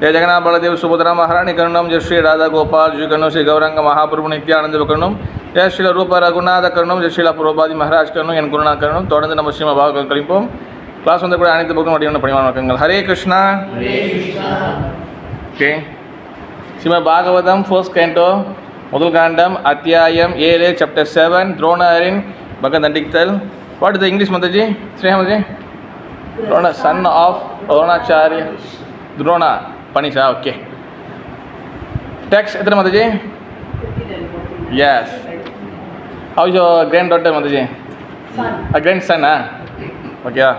जय जगन्नाथ बलदेव सुभद्रा महारानी करुणम जय श्री राधा गोपाल जी करुणम श्री गौरंग महाप्रभु नित्यानंद करुणम जय श्री रूप रघुनाथ करुणम जय श्री प्रभुपादी महाराज करुणम என் குருநா கருணம் தொடர்ந்து நம்ம ஸ்ரீமத் பாகவதம் கழிப்போம். கிளாஸ் வந்து கூட அனைத்து பக்கம் வடிவான பணிவான வணக்கங்கள். Hare Krishna. Okay, Srimad Bhagavatam first canto முதல் காண்டம் அத்தியாயம் 7 சாப்டர் 7 துரோணரின் பகவத் தண்டித்தல். What is the English mataji? ஸ்ரீஹமஜி Drona son of Dronacharya Drona punisher. Okay, text எத்தனை mataji? Yes. How is your grand daughter mataji? Grand son. Okay.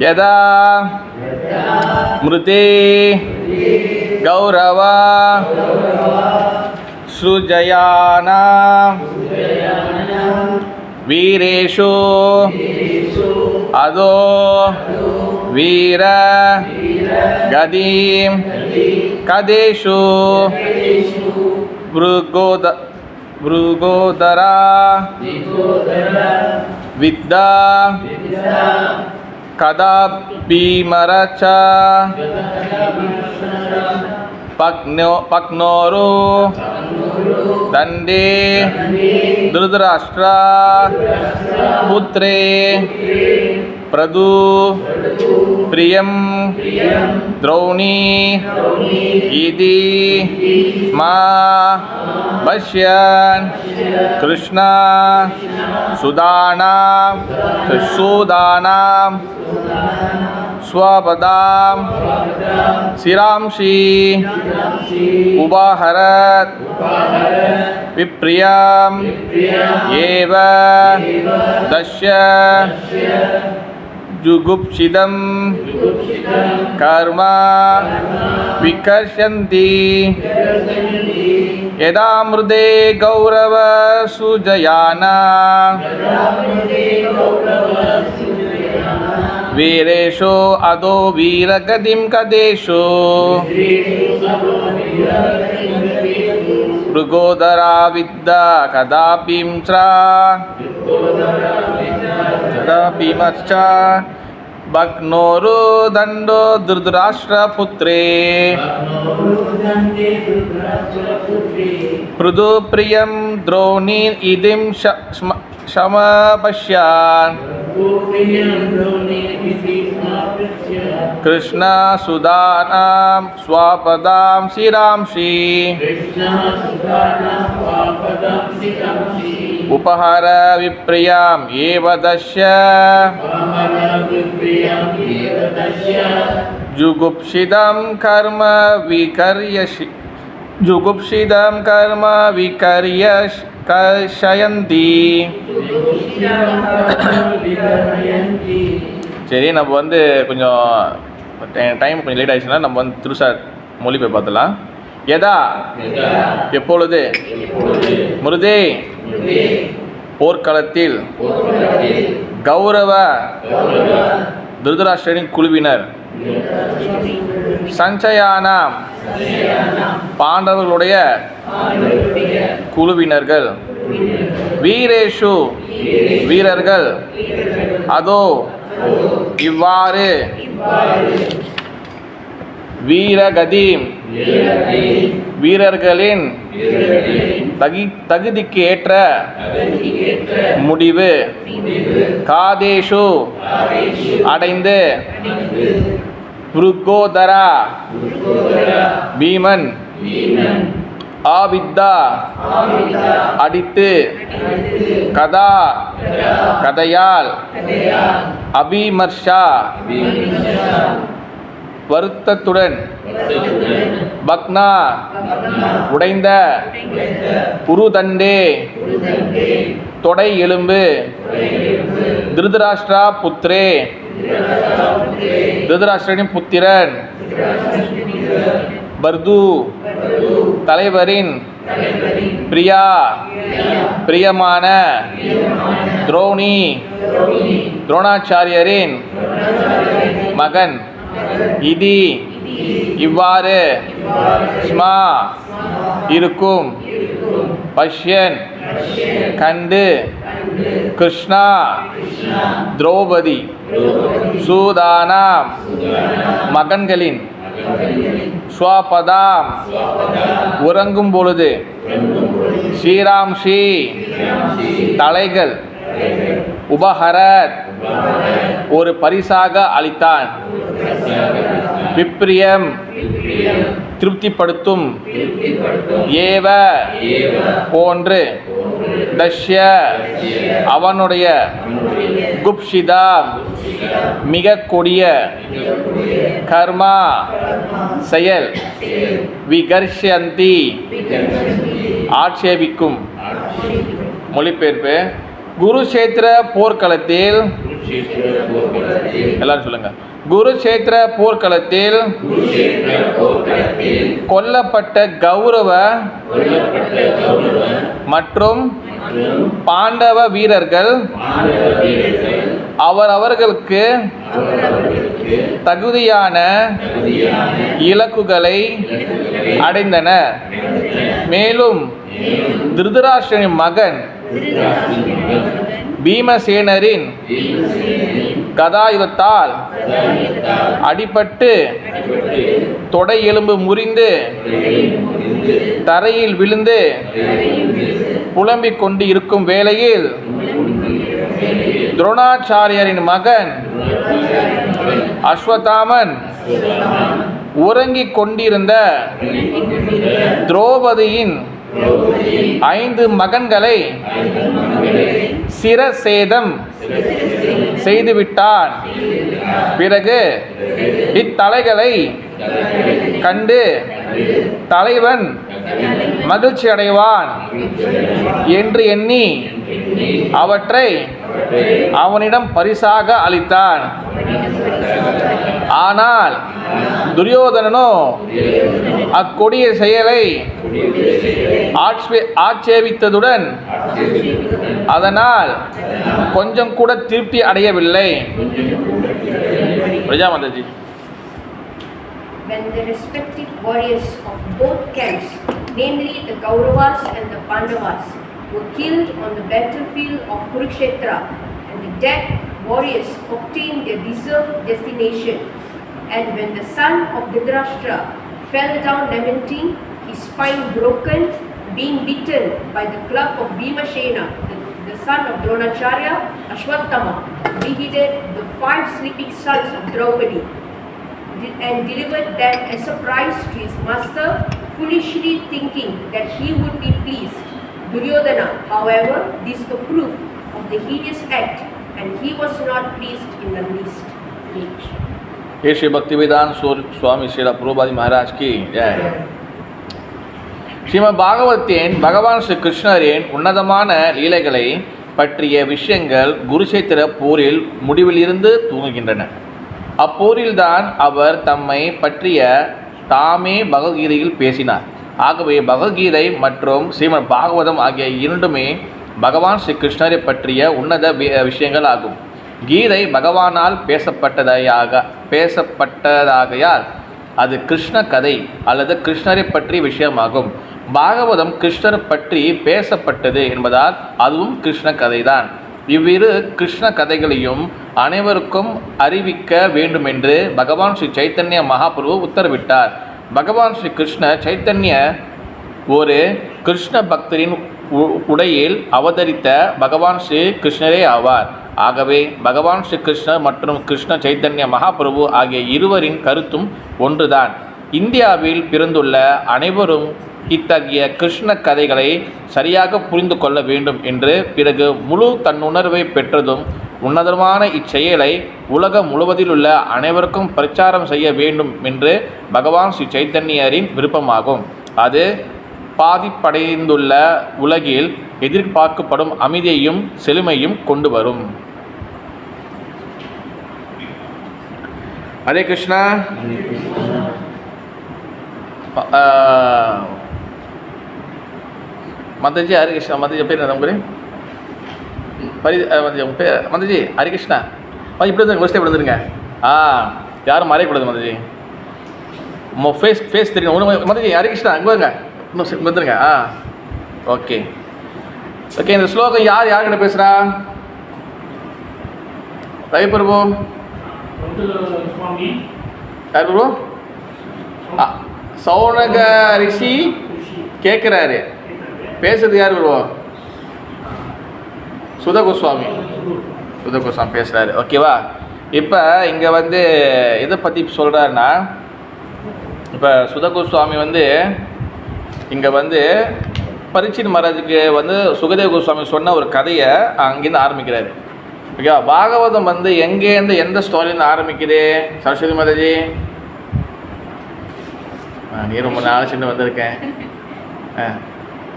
யதா மிருதே கௌரவா ஸ்ருஜயானா வீரேஷு அதோ வீர கதீம் கதேஷு भृगोदरा विद्या कदा भीमरच पक्नोरु दंडे धृतराष्ट्र पुत्रे प्रदु प्रियं द्रौणी इति मा पश्यन् कृष्ण सुदानां स्वपदां शिरांसि उपाहरत् विप्रियम् एव दश्य जुगुप्सितं कर्म विकर्षन्ति यदा मृदे गौरव सुजयाना वीरेषु अदो वीरगतिं कदेषु भृगोदरा विद्या कदापीमश्च भग्नोरु दण्डो धृतराष्ट्रपुत्रे पृथु प्रियं द्रोणी इदिं समपश्यन् कृष्ण सुदानां स्वपदां शिरांसि उपहर विप्रियाम् एव दश्य जुगुप्सितं कर्म विकर्षयन्ति. சரி, நம்ம வந்து கொஞ்சம் டைம் கொஞ்சம் லேட் ஆயிடுச்சுன்னா நம்ம வந்து திருசா மொழி போய் பார்த்துலாம். எதா எப்பொழுது, மிருதே போர்க்களத்தில், கௌரவ திருதராஷ்டிரனின் குழுவினர், சஞ்சயானாம் பாண்டவர்களுடைய குழுவினர்கள், வீரேஷு வீரர்கள், அதோ இவ்வாறு, வீரகதீம் வீரர்களின் தகுதிக்கு ஏற்ற முடிவு, காதேஷு அடைந்து, புருகோதரா பீமன், ஆவித்தா அடித்து, கதா கதையால், அபிமர்ஷா வருத்தத்துடன், பக்னா உடைந்த, புருதண்டே தொடை எலும்பு, திருதராஷ்டிரா புத்திரே திருதராஷ்டிரனின் புத்திரன், பர்து தலைவரின், பிரியா பிரியமான, துரோணி துரோணாச்சாரியரின் மகன், இதி இவ்வாறு, ஸ்மா இருக்கும், பஷ்யன் கண்டு, கிருஷ்ணா திரௌபதி சூதானாம் மகன்களின் ஸ்வபதாம் உறங்கும் பொழுது, ஸ்ரீராம்ஷி தலைகள், உபஹரத் ஒரு பரிசாக அளித்தான், விப்ரியம் திருப்திப்படுத்தும், ஏவ போன்று, தஷ்ய அவனுடைய, குப்ஷிதா மிக கொடிய, கர்மா செயல், விகர்ஷந்தி ஆட்சேபிக்கும். மொழிபெயர்ப்பு: குருஷேத்திர போர்க்களத்தில், எல்லாரும் சொல்லுங்க, குருஷேத்திர போர்க்களத்தில் கொல்லப்பட்ட கௌரவ மற்றும் பாண்டவ வீரர்கள் அவரவர்களுக்கு தகுதியான இலக்குகளை அடைந்தனர். மேலும் திருதராஷ்டிரனின் மகன் பீமசேனரின் கதாயுதத்தால் அடிபட்டு தொடை எலும்பு முறிந்து தரையில் விழுந்து புலம்பிக் கொண்டு இருக்கும் வேளையில் துரோணாச்சாரியரின் மகன் அஸ்வத்தாமன் உறங்கிக் கொண்டிருந்த திரௌபதியின் 5 மகன்களை சிரசேதம் செய்துவிட்டான். பிறகு இத்தலைகளை கண்டு தலைவன் மகிழ்ச்சி அடைவான் என்று எண்ணி அவற்றை அவனிடம் பரிசாக அளித்தான். ஆனால் துரியோதனனோ அக்கொடிய செயலை ஆட்சேபித்ததுடன் அதனால் கொஞ்சம் கூட திருப்தி அடையவில்லை. பிரஜாமாதாஜி. When the respective warriors of both camps, namely the Kauravas and the Pandavas, were killed on the battlefield of Kurukshetra, and the dead warriors obtained their deserved destination, and when the son of Dhritarashtra fell down lamenting, his spine broken, being beaten by the club of Bhimashena, the son of Dronacharya, Ashwatthama beheaded the 5 sleeping sons of Draupadi and delivered them as a prize to his master, foolishly thinking that he would be pleased. Duryodhana, however, disapproved of the hideous act, and he was not pleased in the least. ये श्री भक्तिवेदांत स्वामी श्रील प्रभुपाद महाराज की जय. ஸ்ரீமத் பாகவத்தின் பகவான் ஸ்ரீ கிருஷ்ணரின் உன்னதமான லீலைகளை பற்றிய விஷயங்கள் குருஷேத்திர போரில் முடிவிலிருந்து தூங்குகின்றன. அப்போரில்தான் அவர் தம்மை பற்றிய தாமே பகவத்கீதையில் பேசினார். ஆகவே பகவத்கீதை மற்றும் ஸ்ரீமத் பாகவதம் ஆகிய இரண்டுமே பகவான் ஸ்ரீ கிருஷ்ணரை பற்றிய உன்னத விஷயங்கள் ஆகும். கீதை பகவானால் பேசப்பட்டதாகையால் அது கிருஷ்ண கதை அல்லது கிருஷ்ணரை பற்றிய விஷயமாகும். பாகவதம் கிருஷ்ணர் பற்றி பேசப்பட்டது என்பதால் அதுவும் கிருஷ்ண கதைதான். இவ்விரு கிருஷ்ண கதைகளையும் அனைவருக்கும் அறிவிக்க வேண்டுமென்று பகவான் ஸ்ரீ சைத்தன்ய மகாபிரபு உத்தரவிட்டார். பகவான் ஸ்ரீ கிருஷ்ண சைத்தன்ய ஒரு கிருஷ்ண பக்தரின் உடையில் அவதரித்த பகவான் ஸ்ரீ கிருஷ்ணரே ஆவார். ஆகவே பகவான் ஸ்ரீ கிருஷ்ணர் மற்றும் கிருஷ்ண சைத்தன்ய மகாபிரபு ஆகிய இருவரின் கருத்தும் ஒன்றுதான். இந்தியாவில் பிறந்துள்ள அனைவரும் இத்தகைய கிருஷ்ண கதைகளை சரியாக புரிந்து கொள்ள வேண்டும் என்று பிறகு முழு தன்னுணர்வை பெற்றதும் உன்னதமான இச்செயலை உலகம் முழுவதிலுள்ள அனைவருக்கும் பிரச்சாரம் செய்ய வேண்டும் என்று பகவான் ஸ்ரீ சைத்தன்யரின் விருப்பமாகும். அது பாதிப்படைந்துள்ள உலகில் எதிர்பார்க்கப்படும் அமைதியையும் செழுமையும் கொண்டு வரும். ஹரே கிருஷ்ணா. மதஜி ஹரி கிருஷ்ணா. மதஜி பேர் என்ன உங்கள் பேர்? மதஜி ஹரி கிருஷ்ணா. இப்படி வந்துருங்க, ஃபஸ்ட்டு இப்படி வந்துருங்க. யாரும் மறையக்கூடாது மதஜி. ஃபேஸ் தெரியும் ஒன்று. மதஜி ஹரி கிருஷ்ணா அங்கே வாங்க, இன்னும் வந்துருங்க. Okay okay. இந்த ஸ்லோகம் யார்கிட்ட பேசுகிறா? ரவி பிரபு. யார் பிரபு? சௌனக ரிஷி கேட்குறாரு, பேசுறது யார் வருவோம்? சுத கோஸ்வாமி பேசுகிறாரு. ஓகேவா? இப்போ இங்கே வந்து எதை பற்றி சொல்கிறாருன்னா, இப்போ சுத கோஸ்வாமி வந்து இங்கே வந்து பரீட்சித் மகாராஜுக்கு வந்து சுகதேவ கோஸ்வாமி சொன்ன ஒரு கதையை அங்கேருந்து ஆரம்பிக்கிறாரு. ஓகேவா? பாகவதம் வந்து எங்கேருந்து எந்த ஸ்டோரியிலேருந்து ஆரம்பிக்குது? சரஸ்வதி மாதாஜி, நீ ரொம்ப நாள் சின்ன வந்திருக்கேன்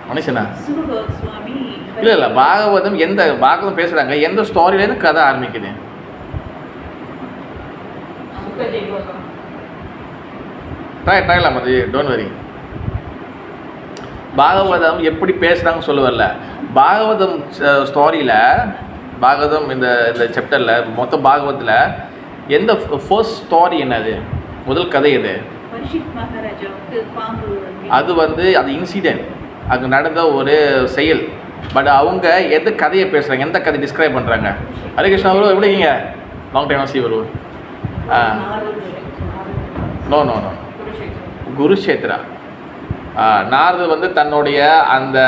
மனுஷனா? இல்லை பாகவதம் எந்த பாகவதம் பேசுகிறாங்க, எந்த ஸ்டோரியிலேருந்து கதை ஆரம்பிக்குது? ட்ரைலாம் மதி, டோன்ட் வரி. பாகவதம் எப்படி பேசுகிறாங்கன்னு சொல்ல வரல. பாகவதம் ஸ்டோரியில், பாகவதம் இந்த இந்த சாப்டரில், மொத்த பாகவத்தில் எந்த ஃபர்ஸ்ட் ஸ்டோரி என்னது? முதல் கதை எது? அது வந்து அது இன்சிடென்ட், அது நடந்த ஒரு செயல். பட் அவங்க எந்த கதையை பேசுகிறாங்க, எந்த கதை டிஸ்கிரைப் பண்ணுறாங்க? ஹரே கிருஷ்ணா வருவோம், எப்படி இருக்கீங்க? லாங் டைம் ஆசி வருவோம். No no no Kurukshetra. நாரதர் வந்து தன்னுடைய அந்த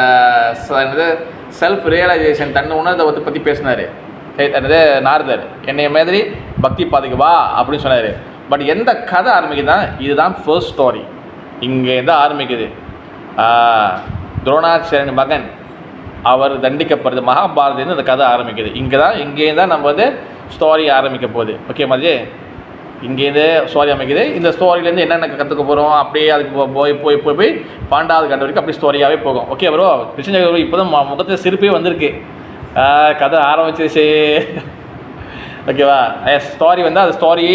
செல்ஃப் ரியலைசேஷன், தன்னை உணர்வை பற்றி பேசினார். என்னது? நாரதர் என்னைய மாதிரி பக்தி பாதைக்கு வா அப்படின்னு சொன்னார். பட் எந்த கதை ஆரம்பிக்குதுன்னா, இதுதான் ஃபர்ஸ்ட் ஸ்டோரி. இங்கே தான் ஆரம்பிக்குது. துரோணாச்சாரியன் மகன் அவர் தண்டிக்கப்படுது, மகாபாரதம் இந்த கதை ஆரம்பிக்குது. இங்கே தான் நம்ம வந்து ஸ்டோரி ஆரம்பிக்க போகுது. ஓகே மாதிரி இங்கேருந்து ஸ்டோரி அமைக்குது. இந்த ஸ்டோரியிலேருந்து என்னென்ன கற்றுக்க போகிறோம், அப்படியே அதுக்கு போய் பாண்டாவது கண்ட வரைக்கும் அப்படி ஸ்டோரியாகவே போகும். ஓகே ப்ரோ, கிருஷ்ண இப்போ தான் முகத்தில் சிரிப்பே வந்திருக்கு, கதை ஆரம்பிச்சிருச்சு. ஓகேவா? ஸ்டோரி வந்து அந்த ஸ்டோரி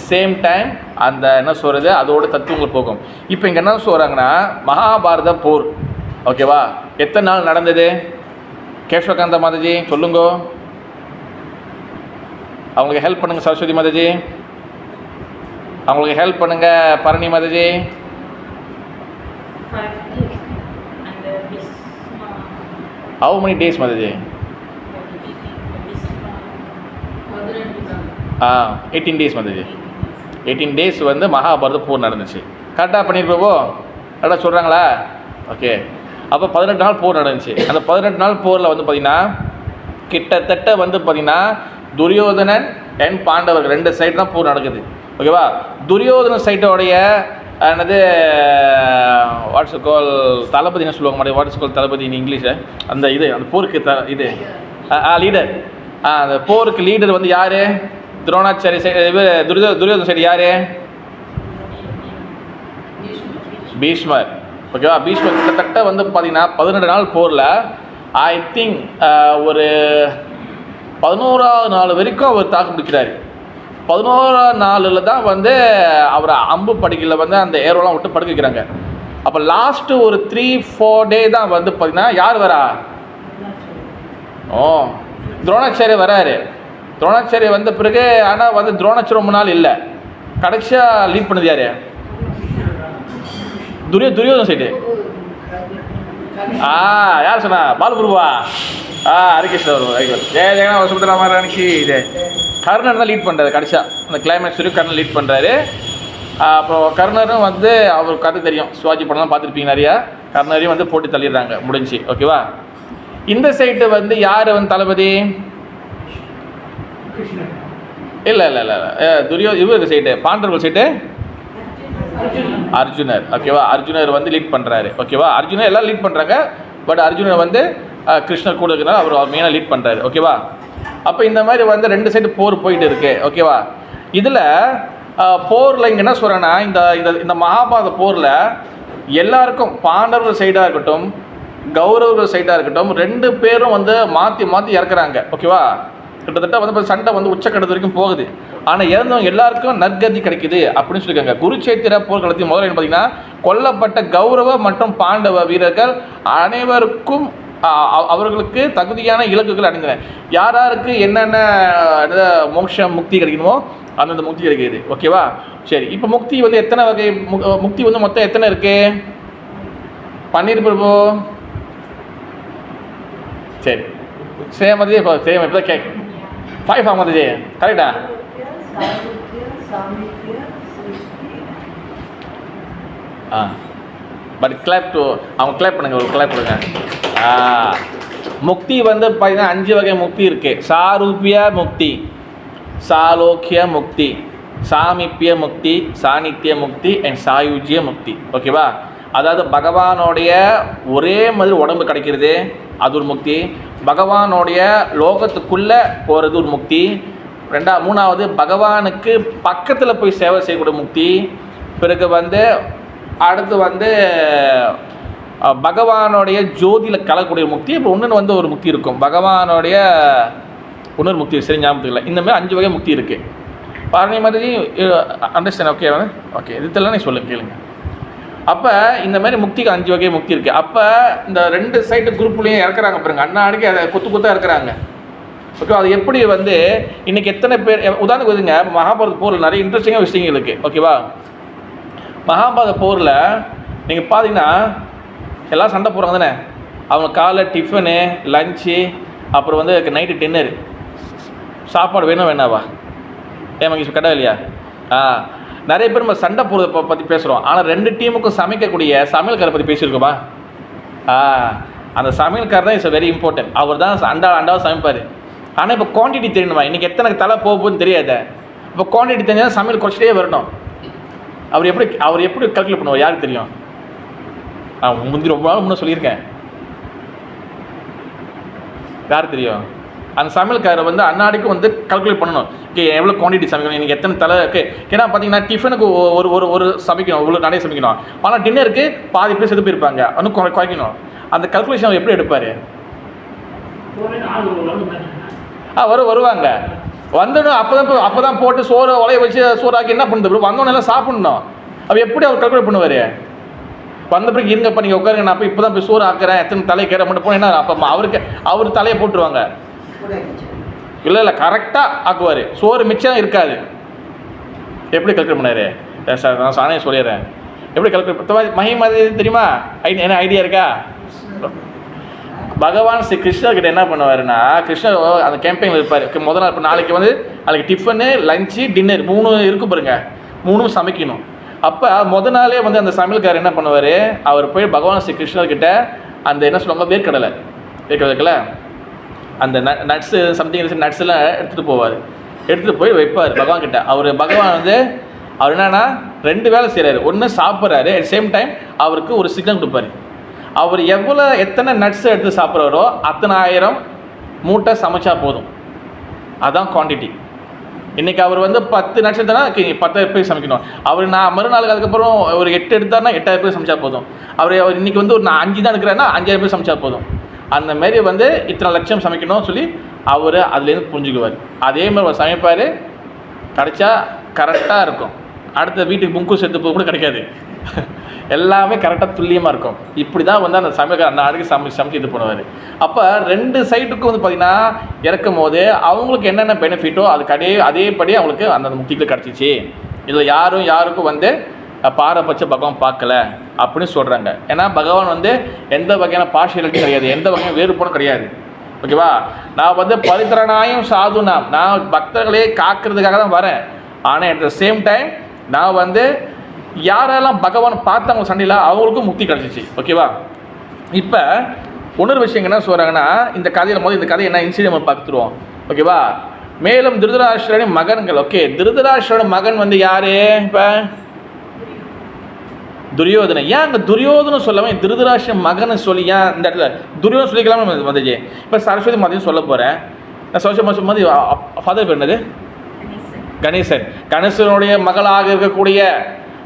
சேம் டைம் அந்த என்ன சொல்கிறது, அதோட தத்துவங்கள் போகும். இப்போ இங்கே என்ன சொல்கிறாங்கன்னா, மகாபாரத போர். ஓகேவா? எத்தனை நாள் நடந்தது? கேஷ்வகாந்த மாதாஜி சொல்லுங்க, அவங்களுக்கு ஹெல்ப் பண்ணுங்கள். சரஸ்வதி மாதாஜி அவங்களுக்கு ஹெல்ப் பண்ணுங்கள். Bharani Mataji. 5 days. And How many days Mataji? 18 days Mataji. 18 days வந்து மகாபாரத போர் நடந்துச்சு. கரெக்டாக பண்ணியிருப்போ? கரெக்டாக சொல்கிறாங்களா? ஓகே. அப்போ 18 நாள் போர் நடந்துச்சு. அந்த 18 நாள் போரில் வந்து பார்த்திங்கன்னா கிட்டத்தட்ட வந்து பார்த்திங்கன்னா துரியோதனன் அண்ட் பாண்டவர்கள் 2 சைடு தான் போர் நடக்குது. ஓகேவா? துரியோதன சைட்டோடைய என்னது வாட்ஸ் கால் தளபதி என்ன சொல்லுவாங்க மாதிரி, வாட்ஸ் கால் தளபதி இன் இங்கிலீஷு, அந்த இது அந்த போருக்கு இது லீடர். அந்த போருக்கு லீடர் வந்து யார்? துரோணாச்சாரிய சைடு. துரியோதன சைடு யார்? பீஷ்மர். ஓகேவா? பீஷ்மர் கிட்டத்தட்ட வந்து பார்த்திங்கன்னா 18 நாள் போரில் ஐ திங்க் ஒரு 11ஆவது நாள் வரைக்கும் அவர் தாக்கு பிடிக்கிறாரு. 11ஆவது நாளில் தான் வந்து அவரை அம்பு படுக்கையில் வந்து அந்த ஏரோலாம் விட்டு படுக்க வைக்கிறாங்க. அப்போ லாஸ்ட்டு ஒரு 3-4 டே தான் வந்து பார்த்திங்கன்னா யார் வரா? துரோணாச்சாரியர் வராரு. துரோணாச்சாரியர் வந்த பிறகு ஆனால் வந்து துரோணாச்சாரியர் ரொம்ப நாள் இல்லை. கடைசியாக லீட் பண்ணது யார்? துரியோதன சைடு. யார் சொன்னா? பாலகுருவா. ஹரிகிருஷ்ண வருவோம். ஜெய ஜெகநாத சுபத்ராமராணிக்கு இது கர்ணன் தான் லீட் பண்ணுறாரு. கடைசியாக அந்த கிளைமேக்ஸ் வரைக்கும் கர்ணன் லீட் பண்ணுறாரு. அப்புறம் கர்ணரும் வந்து அவருக்கு கதை தெரியும், சிவாஜி படம்லாம் பார்த்துருப்பீங்க நிறையா. கர்ணரையும் வந்து போட்டு தள்ளிடுறாங்க, முடிஞ்சு. ஓகேவா? இந்த சைட்டு வந்து யார் வந்து தளபதி? இல்லை இவருக்கு சைட்டு பாண்டவர்கள் சைட்டு அர்ஜுனர். ஓகேவா? அர்ஜுனர் வந்து லீட் பண்ணுறாரு. ஓகேவா? அர்ஜுனர் எல்லாம் லீட் பண்ணுறாங்க. பட் அர்ஜுனர் வந்து கிருஷ்ணர் கூட இருக்கிறனால அவர் மெயினாக லீட் பண்ணுறாரு. ஓகேவா? அப்போ இந்த மாதிரி வந்து 2 சைடு போர் போயிட்டு இருக்கு. ஓகேவா? இதில் போரில் இங்கே என்ன சொல்கிறேன்னா, இந்த இந்த மகாபாரத போரில் எல்லாருக்கும் பாண்டவர்கள் சைடாக இருக்கட்டும், கௌரவர்கள் சைடாக இருக்கட்டும், 2 பேரும் வந்து மாற்றி இறக்குறாங்க. ஓகேவா? கிட்டத்தட்ட வந்து சண்டை வந்து உச்சக்கட்டத்து வரைக்கும் போகுது. ஆனால் இறந்தவங்க எல்லாருக்கும் நற்கதி கிடைக்குது அப்படின்னு சொல்லியிருக்காங்க. குருச்சேத்திர போர்க்களத்தின் முதல்ல பார்த்தீங்கன்னா கொல்லப்பட்ட கௌரவ மற்றும் பாண்டவ வீரர்கள் அனைவருக்கும் அவர்களுக்கு தகுதியான இலக்குகள் அடைந்தன. யாருக்கு என்னென்ன மோட்சம் முக்தி கிடைக்கணுமோ அந்தந்த முக்தி கிடைக்கிது. ஓகேவா? சரி, இப்போ முக்தி வந்து எத்தனை வகை? முக்தி வந்து மொத்தம் எத்தனை இருக்கு? பன்னீர் பிரபு. சரி, சேமதி சேம் இப்போ கேக் 5 ஆகுது. கரெக்டா? பட் கிளாப் டு அவங்க கிளாப் பண்ணுங்க, ஒரு கிளாப் கொடுங்க. முக்தி வந்து பார்த்தீங்கன்னா 5 வகை முக்தி இருக்குது. சாரூபிய முக்தி, சாலோக்கிய முக்தி, சாமிப்பிய முக்தி, சாநித்திய முக்தி அண்ட் சாயுஜ்ய முக்தி. ஓகேவா? அதாவது பகவானோடைய ஒரே மாதிரி உடம்பு கிடைக்கிறது, அது ஒரு முக்தி. பகவானோடைய லோகத்துக்குள்ளே போகிறது ஒரு முக்தி. மூணாவது பகவானுக்கு பக்கத்தில் போய் சேவை செய்யக்கூடிய முக்தி. பிறகு வந்து அடுத்து வந்து பகவானுடைய ஜோதியில் கலக்கூடிய முக்தி. இப்போ ஒன்று வந்து ஒரு முக்தி இருக்கும், பகவானுடைய இன்னொரு முக்தி சரி ஞாபகத்துக்கு இல்லை. இந்த மாதிரி 5 வகை முக்தி இருக்குது. பாருங்க மாதிரி அண்டர்ஸ்டாண்ட். ஓகே ஓகே, இது தெரியல நீ சொல்லுங்க, கேளுங்க. அப்போ இந்த மாதிரி முக்திக்கு 5 வகை முக்தி இருக்குது. அப்போ இந்த 2 சைடு குரூப்லேயும் இறக்குறாங்க பாருங்க, அண்ணாடிக்கு அதை கொத்தாக இருக்கிறாங்க. ஓகே, அது எப்படி வந்து இன்றைக்கி எத்தனை பேர் உதாரணத்துக்கு வந்துங்க, மகாபாரத போரில் நிறைய இன்ட்ரெஸ்டிங்காக விஷயங்கள் இருக்குது. ஓகேவா? மகாபாரத போரில் நீங்கள் பார்த்தீங்கன்னா எல்லாம் சண்டை போடுறாங்க தானே. அவங்க காலை டிஃபனு, லஞ்சு, அப்புறம் வந்து நைட்டு டின்னர், சாப்பாடு வேணும் வேணாவா? மகேஷ் கடை இல்லையா? நிறைய பேர் நம்ம சண்டை போடுறதை பற்றி பேசுகிறோம். ஆனால் 2 டீமுக்கும் சமைக்கக்கூடிய சமையல்காரை பற்றி பேசியிருக்கோமா? அந்த சமையல்கார் தான் இட்ஸ் வெரி இம்பார்ட்டன்ட். அவர் தான் அண்டாவை சமைப்பார். ஆனால் இப்போ குவான்டிட்டி தெரியணுமா? இன்றைக்கி எத்தனை தலை போகுதுன்னு தெரியாது. இப்போ குவான்டிட்டி தெரிஞ்சால் சமையல் குறைச்சிட்டே வரணும். அவர் எப்படி கல்குலேட் பண்ணுவார்? யாருக்கு தெரியும்? முந்தி ரொம்ப நாள் முன்னே சொல்லியிருக்கேன். யாருக்கு தெரியும்? அந்த சமையல்காரை வந்து அன்னாடிக்கும் வந்து கல்குலேட் பண்ணணும். ஓகே, எவ்வளோ குவான்டிட்டி சமைக்கணும், இன்றைக்கி எத்தனை தலை இருக்குது. ஏன்னா பார்த்தீங்கன்னா டிஃபனுக்கு ஒரு சமைக்கணும், இவ்வளோ நிறைய சமைக்கணும். ஆனால் டின்னருக்கு பாதி பேர் செத்து போயிருப்பாங்க, இன்னும் குறைக்கணும். அந்த கல்குலேஷன் எப்படி எடுப்பார்? வருவாங்க வந்துடும். அப்போ தான் போட்டு சோறு உலைய வச்சு சோறாக்கி என்ன பண்ணுறது? வந்தோன்னு எல்லாம் சாப்பிட்ணும். அப்போ எப்படி அவர் கல்குலேட் பண்ணுவார்? வந்த பிறகு இருங்கப்பா நீங்கள் உட்காருங்க, நான் இப்போ தான் போய் சோறு ஆக்குறேன், எத்தனை தலையை கேட்க மட்டும் போனேன். என்ன அப்போ அவர் தலையை போட்டுருவாங்க. இல்லை கரெக்டாக ஆக்குவார். சோறு மிச்சம் இருக்காது. எப்படி கல்குலேட் பண்ணார்? சார் நான் சாணே சொல்லிடுறேன். எப்படி கல்குலேட் மகிமதி தெரியுமா? என்ன ஐடியா இருக்கா? பகவான் ஸ்ரீ கிருஷ்ணர்கிட்ட என்ன பண்ணுவாருன்னா, கிருஷ்ணர் அந்த கேம்பெயினில் இருப்பார். முதல் நாள் இப்போ நாளைக்கு டிஃபனு, லஞ்சு, டின்னர் 3 இருக்கும் பாருங்க, 3 சமைக்கணும். அப்போ முதல் நாளே வந்து அந்த சமையல்காரர் என்ன பண்ணுவார், அவர் போய் பகவான் ஸ்ரீ கிருஷ்ணர்கிட்ட அந்த என்ன சொல்லுவாங்க, வேர்க்கடலை இருக்குல்ல, அந்த நட்ஸு சம்திங் நட்ஸ் எல்லாம் எடுத்துகிட்டு போவார். எடுத்துகிட்டு போய் வைப்பார் பகவான்கிட்ட. பகவான் வந்து அவர் என்னன்னா 2 வேலை செய்கிறாரு. ஒன்று சாப்பிட்றாரு, அட் சேம் டைம் அவருக்கு ஒரு சிக்னல் கொடுப்பாரு. அவர் எத்தனை நட்ஸ் எடுத்து சாப்பிட்றாரோ அத்தனை 1000 மூட்டை சமைச்சா போதும். அதுதான் குவான்டிட்டி. இன்றைக்கி அவர் வந்து 10 நட்ஸ் எடுத்தானா 10,000 பேர் சமைக்கணும். நான் மறுநாளுக்கு அதுக்கப்புறம் ஒரு 8 எடுத்தாருன்னா 8,000 பேர் சமைச்சா போதும். அவர் இன்றைக்கி வந்து ஒரு 5 தான் எடுக்கிறாருன்னா 5,000 பேர் சமைச்சா போதும். அந்த மாரி வந்து இத்தனை லட்சம் சமைக்கணும்னு சொல்லி அவர் அதுலேருந்து புரிஞ்சுக்குவார். அதே மாதிரி அவர் சமைப்பார். கிடைச்சா கரெக்டாக இருக்கும். அடுத்த வீட்டுக்கு முங்கு சேர்த்து போக கூட கிடைக்காது. எல்லாமே கரெக்டாக துல்லியமாக இருக்கும். இப்படி தான் வந்து அந்த சமையல்கார நாளைக்கு சமைச்சு இது பண்ணுவார். அப்போ 2 சைட்டுக்கும் வந்து பார்த்திங்கன்னா இறக்கும் போது அவங்களுக்கு என்னென்ன பெனிஃபிட்டோ அதுக்கு அதேபடி அவங்களுக்கு அந்த முக்திகள் கிடச்சிச்சு. இதில் யாருக்கும் வந்து பாரபட்ச பகவான் பார்க்கல அப்படின்னு சொல்கிறாங்க. ஏன்னா பகவான் வந்து எந்த வகையான பார்ஷியாலிட்டி கிடையாது, எந்த வகையான வேறுபாடும் கிடையாது. ஓகேவா? நான் வந்து பரித்திரனாயும் சாதுனாம், நான் பக்தர்களே காக்கிறதுக்காக தான் வரேன். ஆனால் அட் த சேம் டைம் நான் வந்து யாரெல்லாம் பகவான் பார்த்தாங்க சண்டையில் அவங்களுக்கும் முக்தி கிடச்சிச்சு. ஓகேவா? இப்போ இன்னொரு விஷயம் என்ன சொல்கிறாங்கன்னா, இந்த கதையில் இந்த கதை என்ன இன்சிடென்ட் நம்ம பார்த்துருவோம். ஓகேவா? மேலும் திருதராஷ்டிரனின் மகன்கள். ஓகே, திருதராஷ்டிரன் மகன் வந்து யார்? இப்போ துரியோதனை. ஏன் அங்கே துரியோதனை சொல்லாமல் திருதராஷ்டிரன் மகனை சொல்லி ஏன் இந்த இடத்துல துரியோதனை சொல்லிக்கலாமே வந்துச்சு? இப்போ சரஸ்வதி மதியம் சொல்ல போகிறேன். நான் சரஸ்வதி மதி ஃபாதர் பேர் என்னது? கணேசனுடைய மகளாக இருக்கக்கூடிய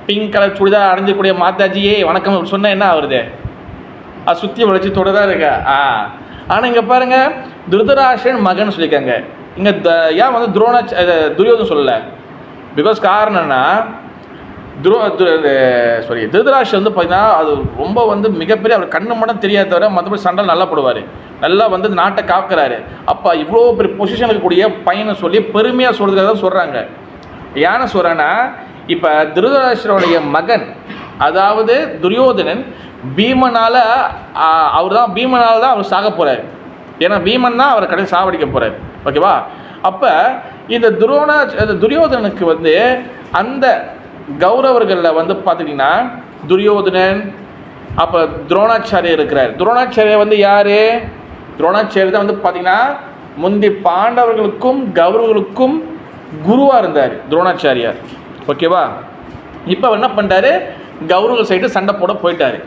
பிங்க் கலர் சுடிதார் அடைஞ்சக்கூடிய மாதாஜியே வணக்கம் சொன்னால் என்ன ஆகுறது? அது சுற்றி வளர்ச்சித்தோடு தான் இருக்கா. ஆனால் இங்கே பாருங்கள், திருதராஷ்டிரன் மகன் சொல்லியிருக்காங்க. இங்கே ஏன் வந்து துரியோதனை சொல்லலை? பிகாஸ் காரணம்னா திருதராஷ்டிரன் வந்து பார்த்தீங்கன்னா அது ரொம்ப வந்து மிகப்பெரிய அவர் கண்ணு மட்டும் தெரியாத தவிர மற்றபடி சண்டை நல்லா போடுவார். நல்லா வந்து நாட்டை காக்கிறாரு. அப்போ இவ்வளோ பெரிய பொசிஷன் இருக்கக்கூடிய பையனை சொல்லி பெருமையாக சொல்கிறதுக்காக தான் சொல்கிறாங்க. ஏன்னு சொல்கிறேன்னா, இப்போ திருதராஷ்டிரனுடைய மகன் அதாவது துரியோதனன் பீமனால் அவர் சாக போகிறார். ஏன்னா பீமன் தான் அவரை கடைசி சாவடிக்க போகிறார். ஓகேவா? அப்போ இந்த துரியோதனனுக்கு வந்து அந்த கௌரவர்களில் வந்து பார்த்துட்டிங்கன்னா துரியோதனன், அப்போ துரோணாச்சாரியர் இருக்கிறார். துரோணாச்சாரியர் வந்து யார்? துரோணாச்சாரியர் தான் வந்து பார்த்தீங்கன்னா முந்தி பாண்டவர்களுக்கும் கௌரவர்களுக்கும் குருவாக இருந்தார் துரோணாச்சாரியார். ஓகேவா? இப்போ என்ன பண்ணிட்டாரு, கௌரவ சைடு சண்டை போட போயிட்டார்.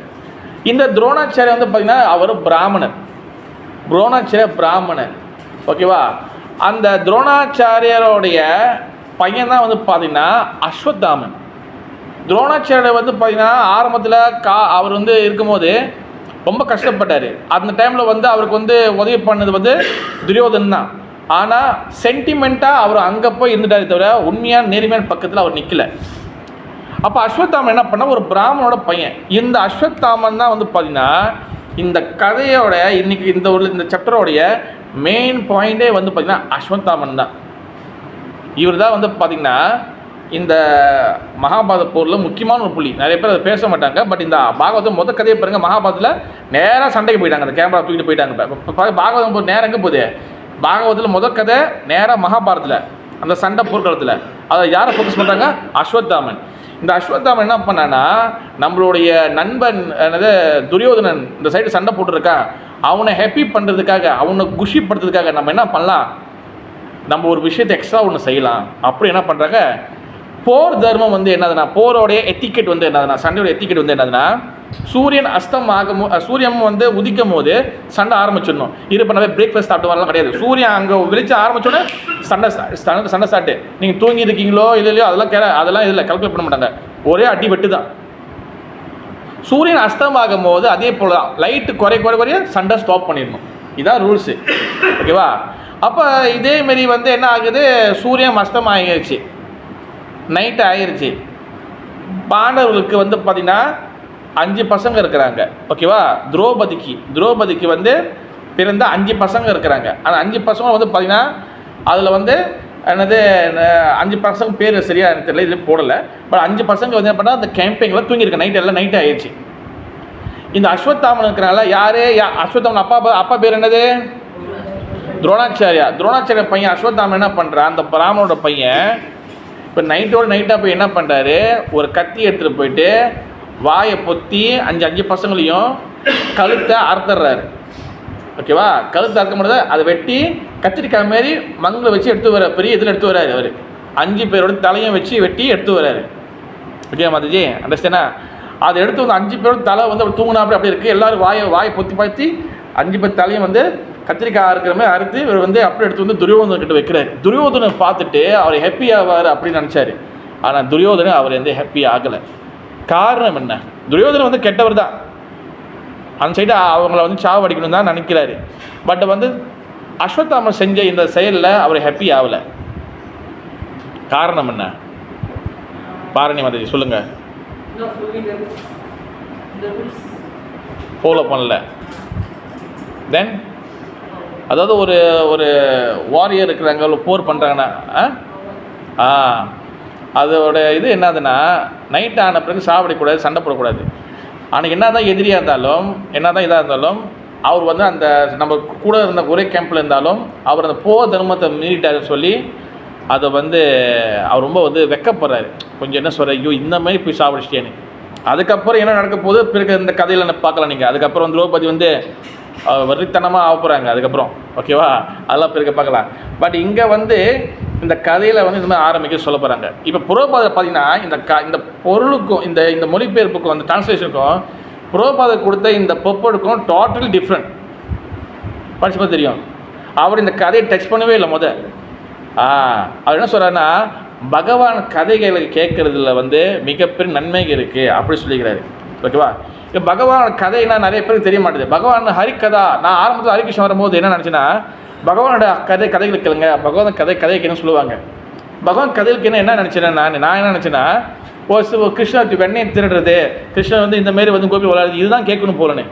இந்த துரோணாச்சாரியர் வந்து பார்த்தீங்கன்னா அவர் பிராமணர். துரோணாச்சாரியர் பிராமணர். ஓகேவா? அந்த துரோணாச்சாரியருடைய பையன் தான் வந்து பார்த்தீங்கன்னா அஸ்வத்தாமன். துரோணாச்சாரியர் வந்து பார்த்தீங்கன்னா ஆரம்பத்தில் அவர் வந்து இருக்கும்போது ரொம்ப கஷ்டப்பட்டார். அந்த டைமில் வந்து அவருக்கு வந்து உதவி பண்ணது வந்து துரியோதனன் தான். ஆனால் சென்டிமெண்ட்டாக அவர் அங்கே போய் இருந்துட்டாரே தவிர உண்மையான நேர்மையான பக்கத்தில் அவர் நிற்கல. அப்போ அஸ்வத்தாமன் என்ன பண்ணால் ஒரு பிராமணோட பையன். இந்த அஸ்வத்தாமன் தான் வந்து பார்த்தீங்கன்னா இந்த கதையோட இன்னைக்கு இந்த சாப்டரோடைய மெயின் பாயிண்டே வந்து பார்த்தீங்கன்னா அஸ்வத்தாமன் தான். இவர் தான் வந்து பார்த்தீங்கன்னா இந்த மகாபாரத போரில் முக்கியமான ஒரு புள்ளி. நிறைய பேர் அதை பேச மாட்டாங்க. பட் இந்த பாகவதம் முதல் கதையை பாருங்கள், மகாபாரதத்தில் நேராக சண்டைக்கு போயிட்டாங்க. அந்த கேமரா தூக்கிட்டு போயிட்டாங்க. இப்போ பாகவதம் போது நேரம் எங்கே போகுது? பாகவதத்தில் முதல் கதை நேராக மகாபாரதத்தில் அந்த சண்டை போர்க்களத்தில் அதை யாரை ஃபோக்கஸ் பண்ணுறாங்க? அஸ்வத்தாமன். இந்த அஸ்வத்தாமன் என்ன பண்ணான்னா நம்மளுடைய நண்பன் என்னது துரியோதனன் இந்த சைடு சண்டை போட்டுருக்கான், அவனை ஹாப்பி பண்ணுறதுக்காக, அவனை குஷிப்படுத்துறதுக்காக நம்ம என்ன பண்ணலாம், நம்ம ஒரு விஷயத்தை எக்ஸ்ட்ரா ஒன்று செய்யலாம். அப்படி என்ன பண்ணுறாங்க, போர் தர்மம் வந்து என்னதுன்னா, போரோடைய எத்திக்கெட் வந்து என்னதுன்னா, சண்டையோட எத்திக்கெட் வந்து என்னதுன்னா, சூரியன் அஸ்தம் ஆகும் சூரியன் வந்து உதிக்கும் போது சண்டை ஆரம்பிச்சிடணும். இது பண்ணவே பிரேக்ஃபாஸ்ட் சாப்பிட்டு வரலாம் கிடையாது. சூரியன் அங்கே வெளிச்ச ஆரம்பிச்சோன்னே சண்டை ஸ்டார்ட்டு. நீங்கள் தூங்கி இருக்கீங்களோ இல்லையோ அதெல்லாம் இதில் கல்குலேட் பண்ண மாட்டாங்க. ஒரே அடி வெட்டு தான். சூரியன் அஸ்தம் ஆகும் போது அதே போல் தான் லைட்டு குறைய சண்டை ஸ்டாப் பண்ணிடணும். இதான் ரூல்ஸு. ஓகேவா? அப்போ இதேமாரி வந்து என்ன ஆகுது, சூரியன் அஸ்தம் ஆகிடுச்சு, நைட்டு ஆயிடுச்சு. பாண்டவர்களுக்கு வந்து பார்த்திங்கன்னா 5 பசங்க இருக்கிறாங்க. ஓகேவா? திரௌபதிக்கு வந்து பிறந்த 5 பசங்க இருக்கிறாங்க. அந்த 5 பசங்க வந்து பார்த்திங்கன்னா அதில் வந்து என்னது 5 பசங்க பேர் சரியாக எனக்கு தெரியல, இது போடலை. பட் 5 பசங்க வந்து என்ன பண்ணால் அந்த கேம்பிங்கில் தூங்கியிருக்க நைட்டு ஆயிடுச்சு. இந்த அஸ்வத்தாமன் இருக்கிறனால யார் அஸ்வத்தாமன் அப்பா பேர் என்னது? துரோணாச்சாரியா பையன் அஸ்வத்தாமன் என்ன பண்ணுறான், அந்த பிராமணோட பையன் இப்போ நைட்டாக போய் என்ன பண்ணுறாரு, ஒரு கத்தி எடுத்துகிட்டு போயிட்டு வாயை பொத்தி 5 பசங்களையும் கழுத்தை அறுத்துடுறாரு. ஓகேவா? கழுத்தை அறுக்க முடியாது, அதை வெட்டி கத்திரிக்காய் மாரி மங்களை வச்சு எடுத்து வர பெரிய இதில் எடுத்து வர்றாரு. அவர் 5 பேரோட தலையும் வச்சு வெட்டி எடுத்து வர்றாரு. ஓகே மாதாஜி, அண்டர்ஸ்டாண்டா? அதை எடுத்து வந்து 5 பேரோட தலை வந்து அப்படி தூங்கினா அப்படி இருக்குது. எல்லோரும் வாயை பொத்தி 5 பேர் தலையும் வந்து கத்திரிக்காய் அறுக்கிற மாதிரி அறுத்து இவர் வந்து அப்படி எடுத்து வந்து துரியோதனன் கிட்ட வைக்கிறாரு. துரியோதனை பார்த்துட்டு அவர் ஹாப்பி ஆவார் அப்படின்னு நினச்சாரு. ஆனால் துரியோதனன் அவர் எந்த ஹாப்பி ஆகலை. காரணம் என்ன? துரியோதனன் வந்து கெட்டவர் தான், அந்த சைடு அவங்கள வந்து சாவு அடிக்கணும் தான் நினைக்கிறாரு. பட் வந்து அஸ்வத்தாமன் செஞ்ச இந்த செயலில் அவர் ஹாப்பி ஆகலை. காரணம் என்ன? பாரணி மாதாஜி சொல்லுங்கள். ஃபாலோ பண்ணல. தென் அதாவது ஒரு வாரியர் இருக்கிறாங்க, ஒரு போர் பண்ணுறாங்கன்னா அதோட இது என்னதுன்னா, நைட் ஆன பிறகு சாப்பிடக்கூடாது, சண்டை போடக்கூடாது. ஆனால் என்ன தான் எதிரியாக இருந்தாலும், என்ன தான் இதாக இருந்தாலும், அவர் வந்து அந்த நம்ம கூட இருந்த ஒரே கேம்பில் இருந்தாலும் அவர் அந்த போர் தர்மத்தை மீறிட்டாருன்னு சொல்லி அதை வந்து அவர் ரொம்ப வந்து வெக்கப்படுறாரு. கொஞ்சம் என்ன சொல்கிற, ஐயோ இந்த மாதிரி போய் சாப்பிடுச்சிட்டேன்னு. அதுக்கப்புறம் என்ன நடக்க போகுது பிறகு இந்த கதையில் பார்க்கலாம் நீங்கள். அதுக்கப்புறம் திரௌபதி வந்து வரித்தனமாக ஆக போகிறாங்க அதுக்கப்புறம். ஓகேவா? அதெல்லாம் பிறகு பார்க்கலாம். பட் இங்கே வந்து இந்த கதையில் வந்து இந்த மாதிரி ஆரம்பிக்க சொல்ல போகிறாங்க. இப்போ புரோபாதர் பார்த்தீங்கன்னா இந்த பொருளுக்கும் இந்த மொழிபெயர்ப்புக்கும் அந்த டிரான்ஸ்லேஷனுக்கும் புரோபாதர் கொடுத்த இந்த பொப்போடுக்கும் டோட்டல் டிஃப்ரெண்ட். படிச்சு தெரியும். அவர் இந்த கதையை டச் பண்ணவே இல்லை அவர் என்ன சொல்கிறாருன்னா, பகவான் கதைகளை கேட்குறதுல வந்து மிகப்பெரிய நன்மைகள் இருக்குது அப்படி சொல்லிக்கிறாரு. ஓகேவா? இப்போ பகவான் கதைனா நிறைய பேருக்கு தெரிய மாட்டேது. பகவான் ஹரிக்கதா, நான் ஆரம்பத்தில் ஹரிகிருஷ்ணன் வரும்போது என்ன நினச்சேன்னா, பகவானோட கதைகள் கேளுங்க, பகவான் கதைக்கு என்ன சொல்லுவாங்க. பகவான் கதைகளுக்கு என்ன நினச்சேன்னா, நான் என்ன நினச்சேன்னா, கிருஷ்ணர் வெண்ணையை திருடுறது, கிருஷ்ணன் வந்து இந்த மாரி வந்து கோபி விளையாடுறது, இதுதான் கேட்கணும் போலன்னு.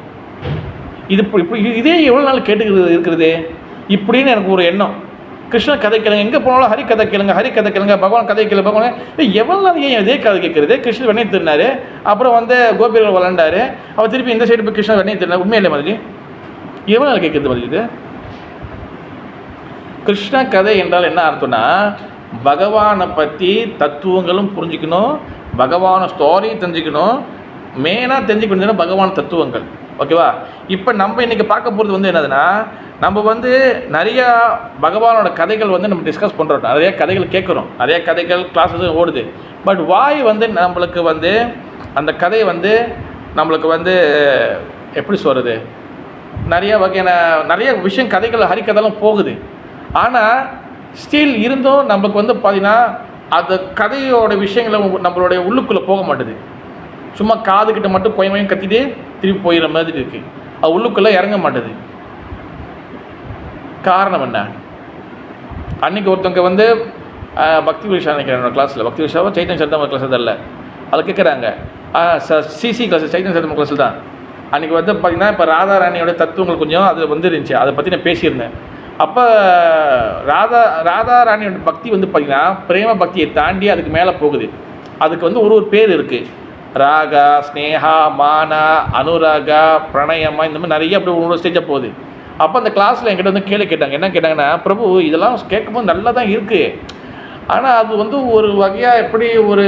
இதே எவ்வளோ நாள் கேட்டுக்கிறது இருக்கிறது இப்படின்னு எனக்கு ஒரு எண்ணம். கிருஷ்ணன் கதை கேளுங்க, எங்கே போனாலும் ஹரி கதை கேளுங்க, பகவான் கதை கேளு, பகவான் எவ்வளோ நாள் ஏன் இதே கதை கேட்குறது. கிருஷ்ணன் வெண்ணையை திருடினாரு, அப்புறம் வந்து கோபிகள் விளாண்டாரு, அவர் திருப்பி இந்த சைடு போய் கிருஷ்ணன் வெண்ணையை திருடினார். உண்மையிலே மாதிரி எவ்வளோ நாள் கேட்குறது மாதிரி இது. கிருஷ்ண கதை என்றால் என்ன அர்த்தம்னா, பகவானை பற்றி தத்துவங்களும் புரிஞ்சுக்கணும், பகவான ஸ்டோரி தெரிஞ்சுக்கணும், மெயினாக தெரிஞ்சுக்கணும் பகவான் தத்துவங்கள். ஓகேவா? இப்போ நம்ம இன்றைக்கி பார்க்க போகிறது வந்து என்னதுன்னா, நம்ம வந்து நிறையா பகவானோட கதைகள் வந்து நம்ம டிஸ்கஸ் பண்ணுறோம், நிறைய கதைகள் கேட்குறோம், நிறைய கதைகள் கிளாஸஸ் ஓடுது. பட் வாய் வந்து நம்மளுக்கு வந்து அந்த கதையை வந்து நம்மளுக்கு வந்து எப்படி சொல்கிறது, நிறைய வகையான நிறைய விஷயம் கதைகள் ஹரிக்கதைலாம் போகுது. ஆனால் ஸ்டில் இருந்தும் நம்மளுக்கு வந்து பார்த்திங்கன்னா அந்த கதையோட விஷயங்களை நம்மளுடைய உள்ளுக்குள்ளே போக மாட்டுது. சும்மா காதுகிட்ட மட்டும் கொயமையும் கத்திட்டு திருப்பி போயிடுற மாதிரி இருக்குது. அது உள்ளுக்குள்ளே இறங்க மாட்டுது. காரணம் என்ன? அன்றைக்கி ஒருத்தவங்க வந்து பக்தி விஷா நினைக்கிறேன் கிளாஸில், பக்தி விஷாவோ சைத்தன்ய சரிதாம கிளாஸ் அதில் அதில் கேட்குறாங்க, சிசி கிளாஸ் சைத்தன்ய சரிதாம கிளாஸில் தான். அன்றைக்கி வந்து பார்த்திங்கன்னா இப்போ ராதாராணியோட தத்துவங்கள் கொஞ்சம் அது வந்து இருந்துச்சு, அதை பற்றி நான் பேசியிருந்தேன். அப்போ ராதாராணியோட பக்தி வந்து பார்த்திங்கன்னா பிரேம பக்தியை தாண்டி அதுக்கு மேலே போகுது. அதுக்கு வந்து ஒரு பேர் இருக்குது. ராகா, ஸ்னேகா, மானா, அனுராகா, பிரணயமா, இந்த மாதிரி நிறைய அப்படி ஒரு ஸ்டேஜாக போகுது. அப்போ அந்த கிளாஸில் என்கிட்ட வந்து கேள்வி கேட்டாங்க. என்ன கேட்டாங்கன்னா, பிரபு இதெல்லாம் கேட்கும்போது நல்லா தான் இருக்குது, ஆனால் அது வந்து ஒரு வகையாக எப்படி ஒரு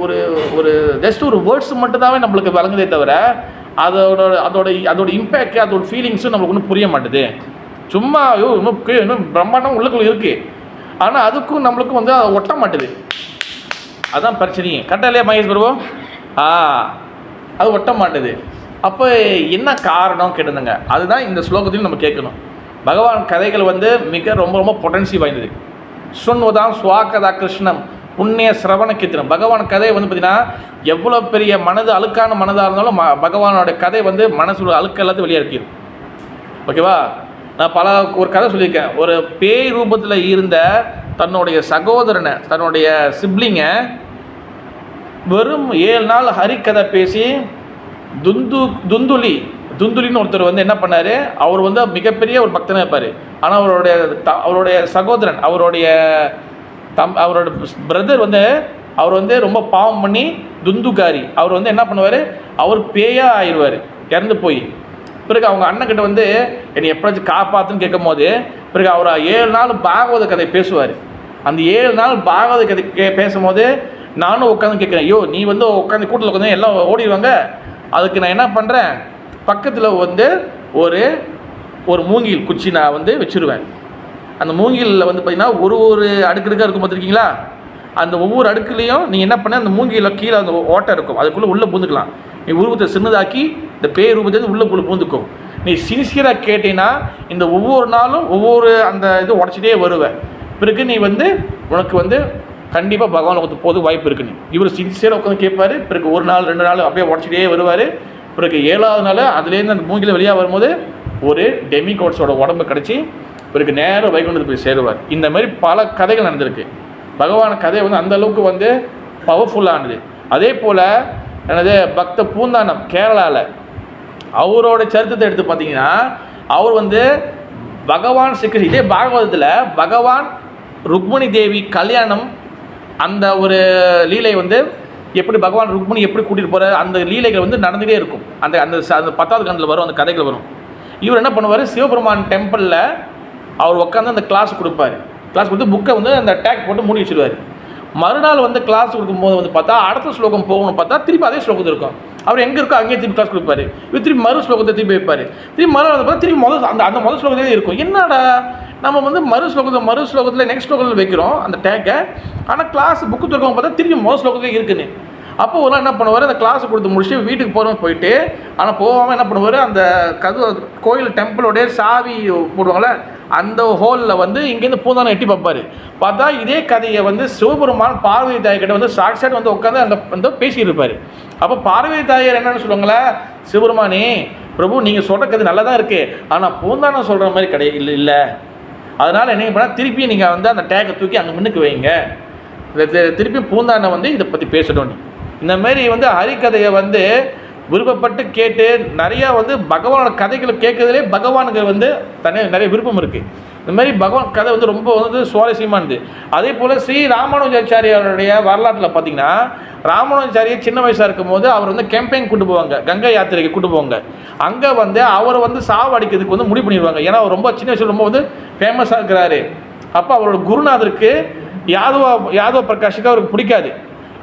ஒரு ஒரு ஜஸ்ட் ஒரு வேர்ட்ஸ் மட்டும்தாவே நம்மளுக்கு வழங்குதே தவிர அதோட இம்பேக்ட், அதோட ஃபீலிங்ஸும் நம்மளுக்கு ஒன்றும் புரிய மாட்டுது. சும்மா இன்னும் பிரம்மாண்டம் உள்ளுக்குள்ள இருக்குது, ஆனால் அதுக்கும் நம்மளுக்கும் வந்து அதை ஒட்ட மாட்டுது. அதுதான் பிரச்சனையே. கரெக்டாக இல்லையா மகேஷ் பிரபு? அது ஒட்ட மாட்டுது. அப்போ என்ன காரணம் கேட்டுருந்தாங்க. அதுதான் இந்த ஸ்லோகத்தையும் நம்ம கேட்கணும். பகவான் கதைகள் வந்து மிக ரொம்ப ரொம்ப பொட்டன்சி வாய்ந்தது. சுண்வதாம் சுவாக்கதா கிருஷ்ணம் புண்ணிய சிரவண கீர்த்தனம். பகவான் கதை வந்து பார்த்திங்கன்னா எவ்வளோ பெரிய மனது அழுக்கான மனதாக இருந்தாலும் பகவானோட கதை வந்து மனசு அழுக்க எல்லாத்தையும் வெளியே இறக்கிடும். ஓகேவா? நான் ஒரு கதை சொல்லியிருக்கேன். ஒரு பேய் ரூபத்தில் இருந்த தன்னுடைய சகோதரனை, தன்னுடைய சிப்ளிங்கை வெறும் 7 நாள் ஹரிக்கதை பேசி துந்துலின்னு ஒருத்தர் வந்து என்ன பண்ணார், அவர் வந்து மிகப்பெரிய ஒரு பக்தனாக இருப்பார். ஆனால் அவருடைய சகோதரன், அவரோட பிரதர் வந்து அவர் வந்து ரொம்ப பாவம் பண்ணி துந்துகாரி, அவர் வந்து என்ன பண்ணுவார், அவர் பேயாக ஆயிடுவார் இறந்து போய். பிறகு அவங்க அண்ணன்கிட்ட வந்து என்னை எப்படியாச்சும் காப்பாற்றுன்னு கேட்கும் போது பிறகு அவர் 7 நாள் பாகவத கதை பேசுவார். அந்த 7 நாள் பாகவத கதை பேசும்போது நானும் உட்காந்து கேட்குறேன், ஐயோ நீ வந்து உட்காந்து கூட்டில் உட்காந்து எல்லாம் ஓடிடுவாங்க, அதுக்கு நான் என்ன பண்ணுறேன், பக்கத்தில் வந்து ஒரு மூங்கில் குச்சி நான் வந்து வச்சுருவேன். அந்த மூங்கிலில் வந்து பார்த்திங்கன்னா ஒரு அடுக்கடுக்காக இருக்கும் பார்த்துருக்கீங்களா, அந்த ஒவ்வொரு அடுக்குலேயும் நீங்கள் என்ன பண்ண, அந்த மூங்கிலில் கீழே அந்த ஓட்டை இருக்கும், அதுக்குள்ளே உள்ளே பூந்துக்கலாம். நீ உருவத்தை சின்னதாக்கி இந்த பேய் ரூபத்தை உள்ளே பூந்துக்கும். நீ சின்சியராக கேட்டீங்கன்னா இந்த ஒவ்வொரு நாளும் ஒவ்வொரு அந்த இது உடச்சிட்டே வருவேன். பிறகு நீ வந்து உனக்கு வந்து கண்டிப்பாக பகவான் உனக்கு போது வாய்ப்பு இருக்குன்னு இவர் சின்சியராக உட்காந்து கேட்பார். பிறகு 1 நாள் 2 நாள் அப்படியே உடச்சிட்டே வருவார். பிறகு 7ஆவது நாள் அதுலேருந்து அந்த மூங்கில் வெளியாக வரும்போது ஒரு டெமிகோட்ஸோட உடம்பு கிடச்சி பிறகு நேரம் வைகுண்டத்துக்கு போய் சேருவார். இந்த மாதிரி பல கதைகள் நடந்திருக்கு. பகவான் கதை வந்து அந்தளவுக்கு வந்து பவர்ஃபுல்லானது. அதே போல் எனது பக்த பூந்தானம் கேரளாவில் அவரோட சரித்திரத்தை எடுத்து பார்த்தீங்கன்னா, அவர் வந்து பகவான் ஸ்ரீகிருஷ்ணன், இதே பாகவதத்தில் பகவான் ருக்மிணி தேவி கல்யாணம், அந்த ஒரு லீலை வந்து எப்படி பகவான் ருக்மிணி எப்படி கூட்டிகிட்டு போகிற அந்த லீலைகள் வந்து நடந்துகிட்டே இருக்கும். அந்த 10வது கண்டில் வரும், அந்த கதைகள் வரும். இவர் என்ன பண்ணுவார், சிவபெருமான் டெம்பிளில் அவர் உட்காந்து அந்த கிளாஸ் கொடுப்பார். கிளாஸ் கொடுத்து புக்கை வந்து அந்த டேக் போட்டு மூடி வச்சுருவார். மறுநாள் வந்து கிளாஸ் கொடுக்கும்போது வந்து பார்த்தா அடுத்த ஸ்லோகம் போகணும்னு பார்த்தா திருப்பி அதே ஸ்லோகத்தில் இருக்கும். அவர் எங்கே இருக்கோ அங்கேயே திருப்பி கிளாஸ் கொடுப்பாரு. இவர் திருப்பி மறு ஸ்லோகத்தை திருப்பி வைப்பார். திருப்பி மறுநாள் வந்து பார்த்தா திருப்பி அந்த முதல் ஸ்லோகத்திலே இருக்கும். என்னடா நம்ம வந்து மறு ஸ்லோகத்தில் நெக்ஸ்ட் ஸ்லோகத்தில் வைக்கிறோம் அந்த டேக்கை, ஆனால் கிளாஸ் புக்கு திறக்கவும் பார்த்தா திருப்பி முதல் ஸ்லோகத்திலே இருக்குன்னு. அப்போ ஒரு நாள் என்ன பண்ணுவார், அந்த கிளாஸை கொடுத்து முடிச்சுட்டு வீட்டுக்கு போகிறவங்க போயிட்டு, ஆனால் போகாமல் என்ன பண்ணுவார், அந்த கோயில் டெம்பிளோடைய சாவி போடுவாங்களே அந்த ஹோலில் வந்து இங்கேருந்து பூந்தானம் எட்டி பார்ப்பார். பார்த்தா இதே கதையை வந்து சிவபெருமான் பார்வதி தாய்கிட்ட வந்து சாட்சாட் வந்து உட்காந்து அங்கே வந்து பேசியிருப்பார். அப்போ பார்வதி தாயர் என்னென்னு சொல்லுவாங்களே, சிவபெருமானே பிரபு நீங்கள் சொல்கிற கதை நல்லா தான் இருக்குது, ஆனால் பூந்தானம் சொல்கிற மாதிரி கிடையாது இல்லை, அதனால் என்ன பண்ணால் திருப்பி நீங்கள் வந்து அந்த டேக்கை தூக்கி அங்கே முன்னுக்கு வைங்க, திருப்பி பூந்தானம் வந்து இதை பற்றி பேசணும். இந்த மாதிரி வந்து ஹரிக்கதையை வந்து விருப்பப்பட்டு கேட்டு நிறையா வந்து பகவானோட கதைகளை கேட்கறதுலே பகவானுக்கு வந்து நிறைய விருப்பம் இருக்குது. இந்த மாதிரி பகவான் கதை வந்து ரொம்ப வந்து சுவாரஸ்யமானது. அதே போல் ஸ்ரீ ராமானுஜாச்சாரியாருடைய வரலாற்றில் பார்த்திங்கன்னா, ராமானுஜாச்சாரியர் சின்ன வயசாக இருக்கும் போது அவர் வந்து கேம்பெயின் கூட்டு போவாங்க, கங்கை யாத்திரைக்கு கூட்டு போவாங்க. அங்கே வந்து அவரை வந்து சாவடிக்கிறதுக்கு வந்து முடிவு பண்ணிடுவாங்க. ஏன்னா அவர் ரொம்ப சின்ன வயசில் ரொம்ப வந்து ஃபேமஸாக இருக்கிறாரு. அப்போ அவரோட குருநாதருக்கு யாதவ பிரகாஷுக்கு அவருக்கு பிடிக்காது.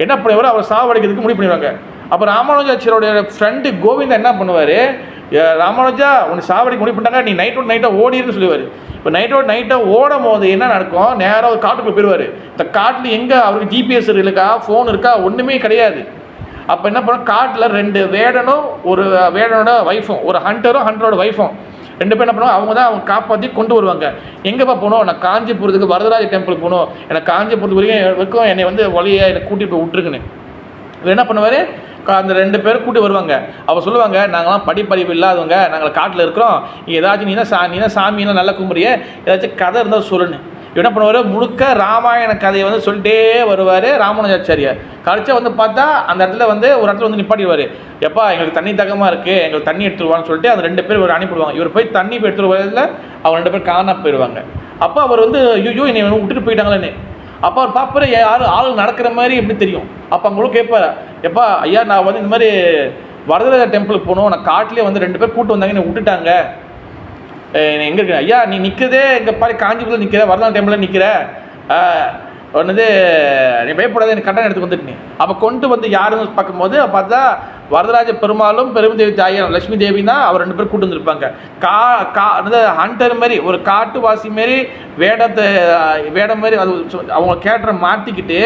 என்ன பண்ணுவார், அவர் சாவடிக்கிறதுக்கு முடிவு பண்ணிடுவாங்க. அப்போ ராமானுஜாச்சாரியோட ஃப்ரெண்டு கோவிந்தா என்ன பண்ணுவார், ராமானுஜா உனக்கு சாவடிக்கு முடிவு பண்ணிட்டாங்க, நீ நைட்டாக ஓடிடுன்னு சொல்லுவார். இப்போ நைட்டாக ஓடும் போது என்ன நடக்கும், நேராக ஒரு காட்டுக்குள்ளே போயிடுவார். இந்த காட்டில் எங்கே அவருக்கு ஜிபிஎஸ் இருக்கா, ஃபோன் இருக்கா, ஒன்றுமே கிடையாது. அப்போ என்ன பண்ண, காட்டில் 2 வேடனும் ஒரு வேடனோட ஒய்ஃபும், ஒரு ஹண்டரோட ஒய்ஃபும் 2 பேர் என்ன பண்ணுவாங்க, அவங்க தான் அவங்க காப்பாற்றி கொண்டு வருவாங்க. எங்கேப்பா போகணும், நான் காஞ்சிபுரத்துக்கு வரதராஜ டெம்பிள் போகணும், எனக்கு காஞ்சிபுரத்துக்கு வரைக்கும் என்னை வந்து வழியை என்னை கூட்டிகிட்டு போய் விட்டுருக்குன்னு. இவர் என்ன பண்ணுவார், அந்த 2 பேர் கூட்டி வருவாங்க. அவள் சொல்லுவாங்க, நாங்களாம் படிப்பறிவு இல்லாதவங்க, நாங்கள் காட்டில் இருக்கிறோம், ஏதாச்சும் நீ தான் சாமியெல்லாம் நல்லா கும்பிட்றிய, ஏதாச்சும் கதை இருந்தால் சொல்லுன்னு. என்ன பண்ணுவார், முழுக்க ராமாயண கதையை வந்து சொல்லிட்டே வருவார் ராமானுஜாச்சாரியார். கடைசியாக வந்து பார்த்தா அந்த இடத்துல வந்து ஒரு இடத்துல வந்து நிப்பாட்டிடுவார். எப்பா எங்களுக்கு தண்ணி தகமாக இருக்குது, எங்களுக்கு தண்ணி எடுத்துருவான்னு சொல்லிட்டு அந்த 2 பேர் இவர் அனுப்பிடுவாங்க. இவர் போய் தண்ணி போய் எடுத்துகிட்டு வரதில் அவங்க 2 பேர் காணாம போயிடுவாங்க. அப்போ அவர் வந்து ஐயோ என்னை விட்டுட்டு போயிட்டாங்களேன்னு. அப்போ அவர் பார்ப்பாரு, ஆள் நடக்கிற மாதிரி எப்படி தெரியும். அப்போ அவங்களும் கேட்பார், எப்பா ஐயா நான் வந்து இந்த மாதிரி வரதராஜ டெம்பிளுக்கு போகணும், நான் காட்டிலே வந்து 2 பேர் கூட்டு வந்தாங்க, என்னை விட்டுட்டாங்க, எங்கே இருக்கிற ஐயா நீ நிற்கிறதே எங்கே பாரு காஞ்சிபுரத்தில் நிற்கிற, வரதராஜ டெம்பிளில் நிற்கிற, ஒன்றுது நீ பயப்படாத, எனக்கு கட்டணம் எடுத்து வந்துட்டு. அப்போ கொண்டு வந்து யாருன்னு பார்க்கும்போது பார்த்தா வரதராஜ பெருமாளும் பெருமதேவி தாயார் லட்சுமி தேவி தான் அவர் 2 பேர் கூட்டு வந்துருப்பாங்க. ஹண்டர் மாதிரி ஒரு காட்டுவாசி மாரி வேடம் மாதிரி அது அவங்க கேரக்டரை மாற்றிக்கிட்டு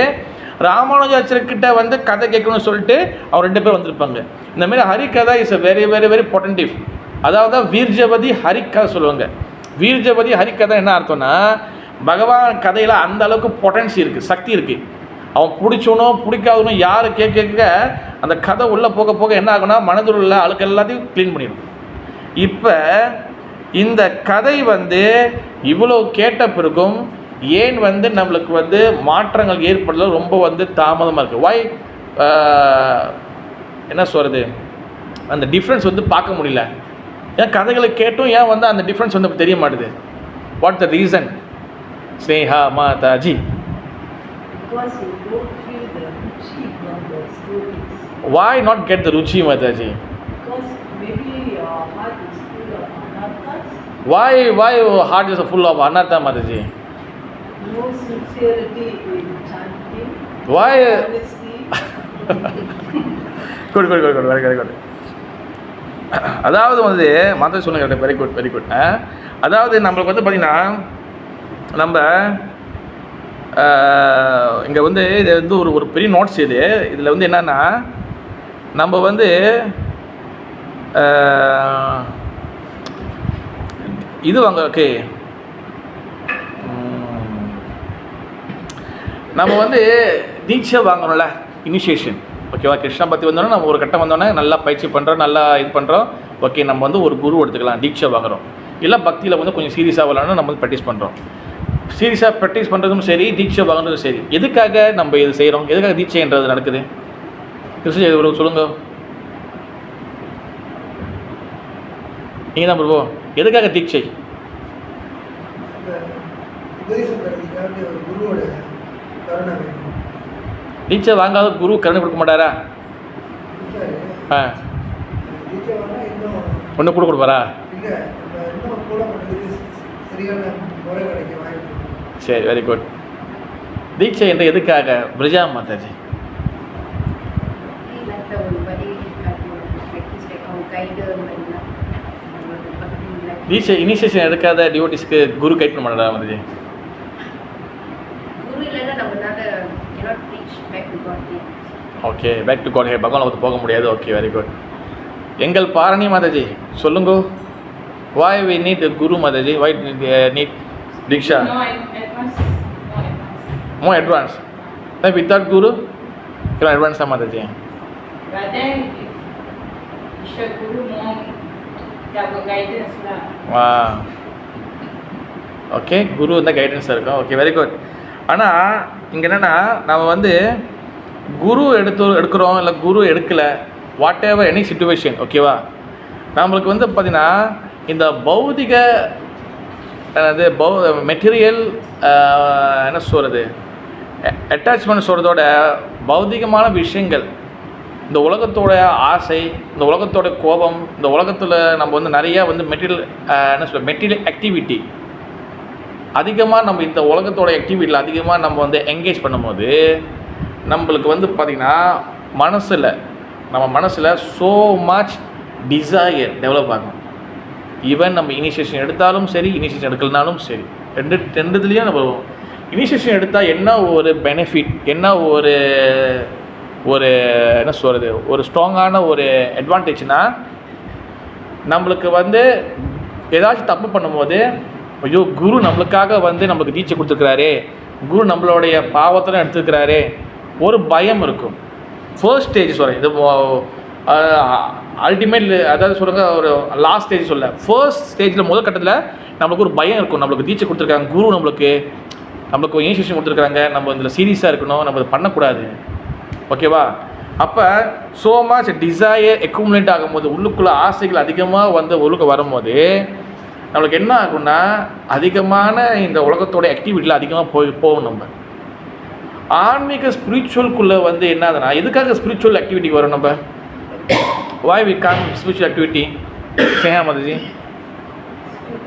ராமானுஜாச்சாரிக்கிட்ட வந்து கதை கேட்கணும்னு சொல்லிட்டு அவர் 2 பேர் வந்திருப்பாங்க. இந்தமாரி ஹரிகதை is a very very very potent. அதாவது வீர்ஜவதி ஹரிக்கதை சொல்லுவாங்க. வீர்ஜவதி ஹரிக்கதை என்ன அர்த்தம்னா, பகவான் கதையில் அந்த அளவுக்கு பொட்டன்சி இருக்குது, சக்தி இருக்குது. அவன் பிடிச்சவனும் பிடிக்காதவனும் யார் கேட்க அந்த கதை உள்ளே போக போக என்ன ஆகுனா மனதில் உள்ள அழுக்கு எல்லாத்தையும் க்ளீன் பண்ணிடும். இப்போ இந்த கதை வந்து இவ்வளோ கேட்ட பிறகும் ஏன் வந்து நம்மளுக்கு வந்து மாற்றங்கள் ஏற்படல ரொம்ப வந்து தாமதமாக இருக்குது. வாய் என்ன சொல்கிறது, அந்த டிஃப்ரென்ஸ் வந்து பார்க்க முடியல. ஏன் கதைகளை கேட்டும் ஏன் வந்து அந்த டிஃப்ரென்ஸ் வந்து தெரிய மாட்டுது? What the reason Sneha Mataji? Because you don't feel the ruchi from the stories. Why not get the ruchi, Mataji? Because maybe your heart is full of anarthas. Why your heart is full of anartha, Mataji? No sincerity in chanting. Why? Honesty. Good, very good. அதாவது வந்து மாதாஜி சொல்லுங்க, very good. அதாவது நம்மளுக்கு வந்து பார்த்திங்கன்னா நம்ம இங்கே வந்து இது வந்து ஒரு பெரிய நோட்ஸ் இதில் வந்து என்னென்னா நம்ம வந்து இது வாங்க ஓகே நம்ம வந்து தீட்சை வாங்கணும்ல, இனிஷியேஷன் ஓகேவா. கிருஷ்ணா பக்தி வந்தோன்னா நம்ம ஒரு கட்டம் வந்தோன்னே நல்லா பயிற்சி பண்ணுறோம், நல்லா இது பண்ணுறோம், ஓகே நம்ம வந்து ஒரு குரு எடுத்துக்கலாம், தீட்சை வாங்குகிறோம். இல்லை பக்தியில் வந்து கொஞ்சம் சீரியஸாக விளாட்ணும், நம்ம வந்து ப்ராக்டிஸ் பண்ணுறோம். சீரியஸாக ப்ராக்டிஸ் பண்ணுறதும் சரி, தீட்சை வாங்குறதும் சரி. எதுக்காக நம்ம இது செய்கிறோம், எதுக்காக தீட்சைன்றது நடக்குது? கிருஷ்ண சொல்லுங்க, நீங்கள் தான் பிரபு, எதுக்காக தீட்சை? தீட்சை வாங்காத குரு கருணை கொடுக்க மாட்டாரா? ஒன்று கூட கொடுப்பாரா? சரி, வெரி குட். தீட்சை என்று எதுக்காக பிரஜா மாதாஜி? தீட்சை இனிஷியேஷன் எடுக்காத டிவோட்டிஸ்க்கு குரு கைட் பண்ண மாட்டாரா mataji? Okay, back to God hey, பகவான் வந்து போக முடியாது. Okay, very good. எங்கள் பாரணி மாதாஜி சொல்லுங்க, why we need a guru mataji, why need diksha? More advanced. Then without guru can advance Mataji. But then if you guru more the guidance lah. Wow. Okay, guru வந்து guidance இருக்கும். Okay, very good. ஆனால் இங்கே என்னென்னா நம்ம வந்து குரு எடுக்கிறோம் இல்லை குரு எடுக்கலை, வாட் எவர் எனி சிச்சுவேஷன் ஓகேவா. நம்மளுக்கு வந்து பார்த்திங்கன்னா இந்த பௌதிக மெட்டீரியல் என்ன சொல்கிறது, அட்டாச்மெண்ட் சொல்கிறதோட பௌதிகமான விஷயங்கள், இந்த உலகத்தோட ஆசை, இந்த உலகத்தோட கோபம், இந்த உலகத்தில் நம்ம வந்து நிறையா வந்து மெட்டீரியல் ஆக்டிவிட்டி அதிகமாக நம்ம இந்த உலகத்தோட ஆக்டிவிட்டியில் அதிகமாக நம்ம வந்து என்கேஜ் பண்ணும்போது நம்மளுக்கு வந்து பார்த்திங்கன்னா மனசில் நம்ம மனசில் ஸோ மச் டிசையர் டெவலப் ஆகும். ஈவன் நம்ம இனிஷியேஷன் எடுத்தாலும் சரி, இனிஷியேஷன் எடுக்கலனாலும் சரி, ரெண்டுத்துலேயும் நம்ம இனிஷியேஷன் எடுத்தால் என்ன ஒரு பெனிஃபிட், என்ன ஒரு ஒரு என்ன சொல்கிறது, ஒரு ஸ்ட்ராங்கான ஒரு அட்வான்டேஜ்னால், நம்மளுக்கு வந்து ஏதாச்சும் தப்பு பண்ணும்போது ஐயோ குரு நம்மளுக்காக வந்து நம்மளுக்கு தீட்சை கொடுத்துருக்கிறாரே, குரு நம்மளுடைய பாவத்தெல்லாம் எடுத்துருக்கிறாரே, ஒரு பயம் இருக்கும். ஃபர்ஸ்ட் ஸ்டேஜ் சொல்கிறேன், இது அல்டிமேட், அதாவது சொல்லுங்க ஒரு லாஸ்ட் ஸ்டேஜ் சொல்ல, ஃபர்ஸ்ட் ஸ்டேஜில் முதல் கட்டத்தில் நம்மளுக்கு ஒரு பயம் இருக்கும். நம்மளுக்கு தீட்சை கொடுத்துருக்காங்க, குரு நம்மளுக்கு இனிஷியேஷன் கொடுத்துருக்காங்க, நம்ம இதில் சீரியஸாக இருக்கணும், நம்ம இதை பண்ணக்கூடாது. ஓகேவா? அப்போ ஸோ மச் டிசையர் எக்குமுலேட் ஆகும்போது, உள்ளுக்குள்ளே ஆசைகள் அதிகமாக வந்து உள்ளுக்கு வரும்போது நம்மளுக்கு என்ன ஆகும்னா, அதிகமான இந்த உலகத்தோட ஆக்டிவிட்டியில் அதிகமாக போகும். நம்ம ஆன்மீக ஸ்பிரிச்சுவல்குள்ளே வந்து என்ன ஆகுதுன்னா, எதுக்காக ஸ்பிரிச்சுவல் ஆக்டிவிட்டி வரும்? நம்ம why we can spiritual activity Sneha Mataji?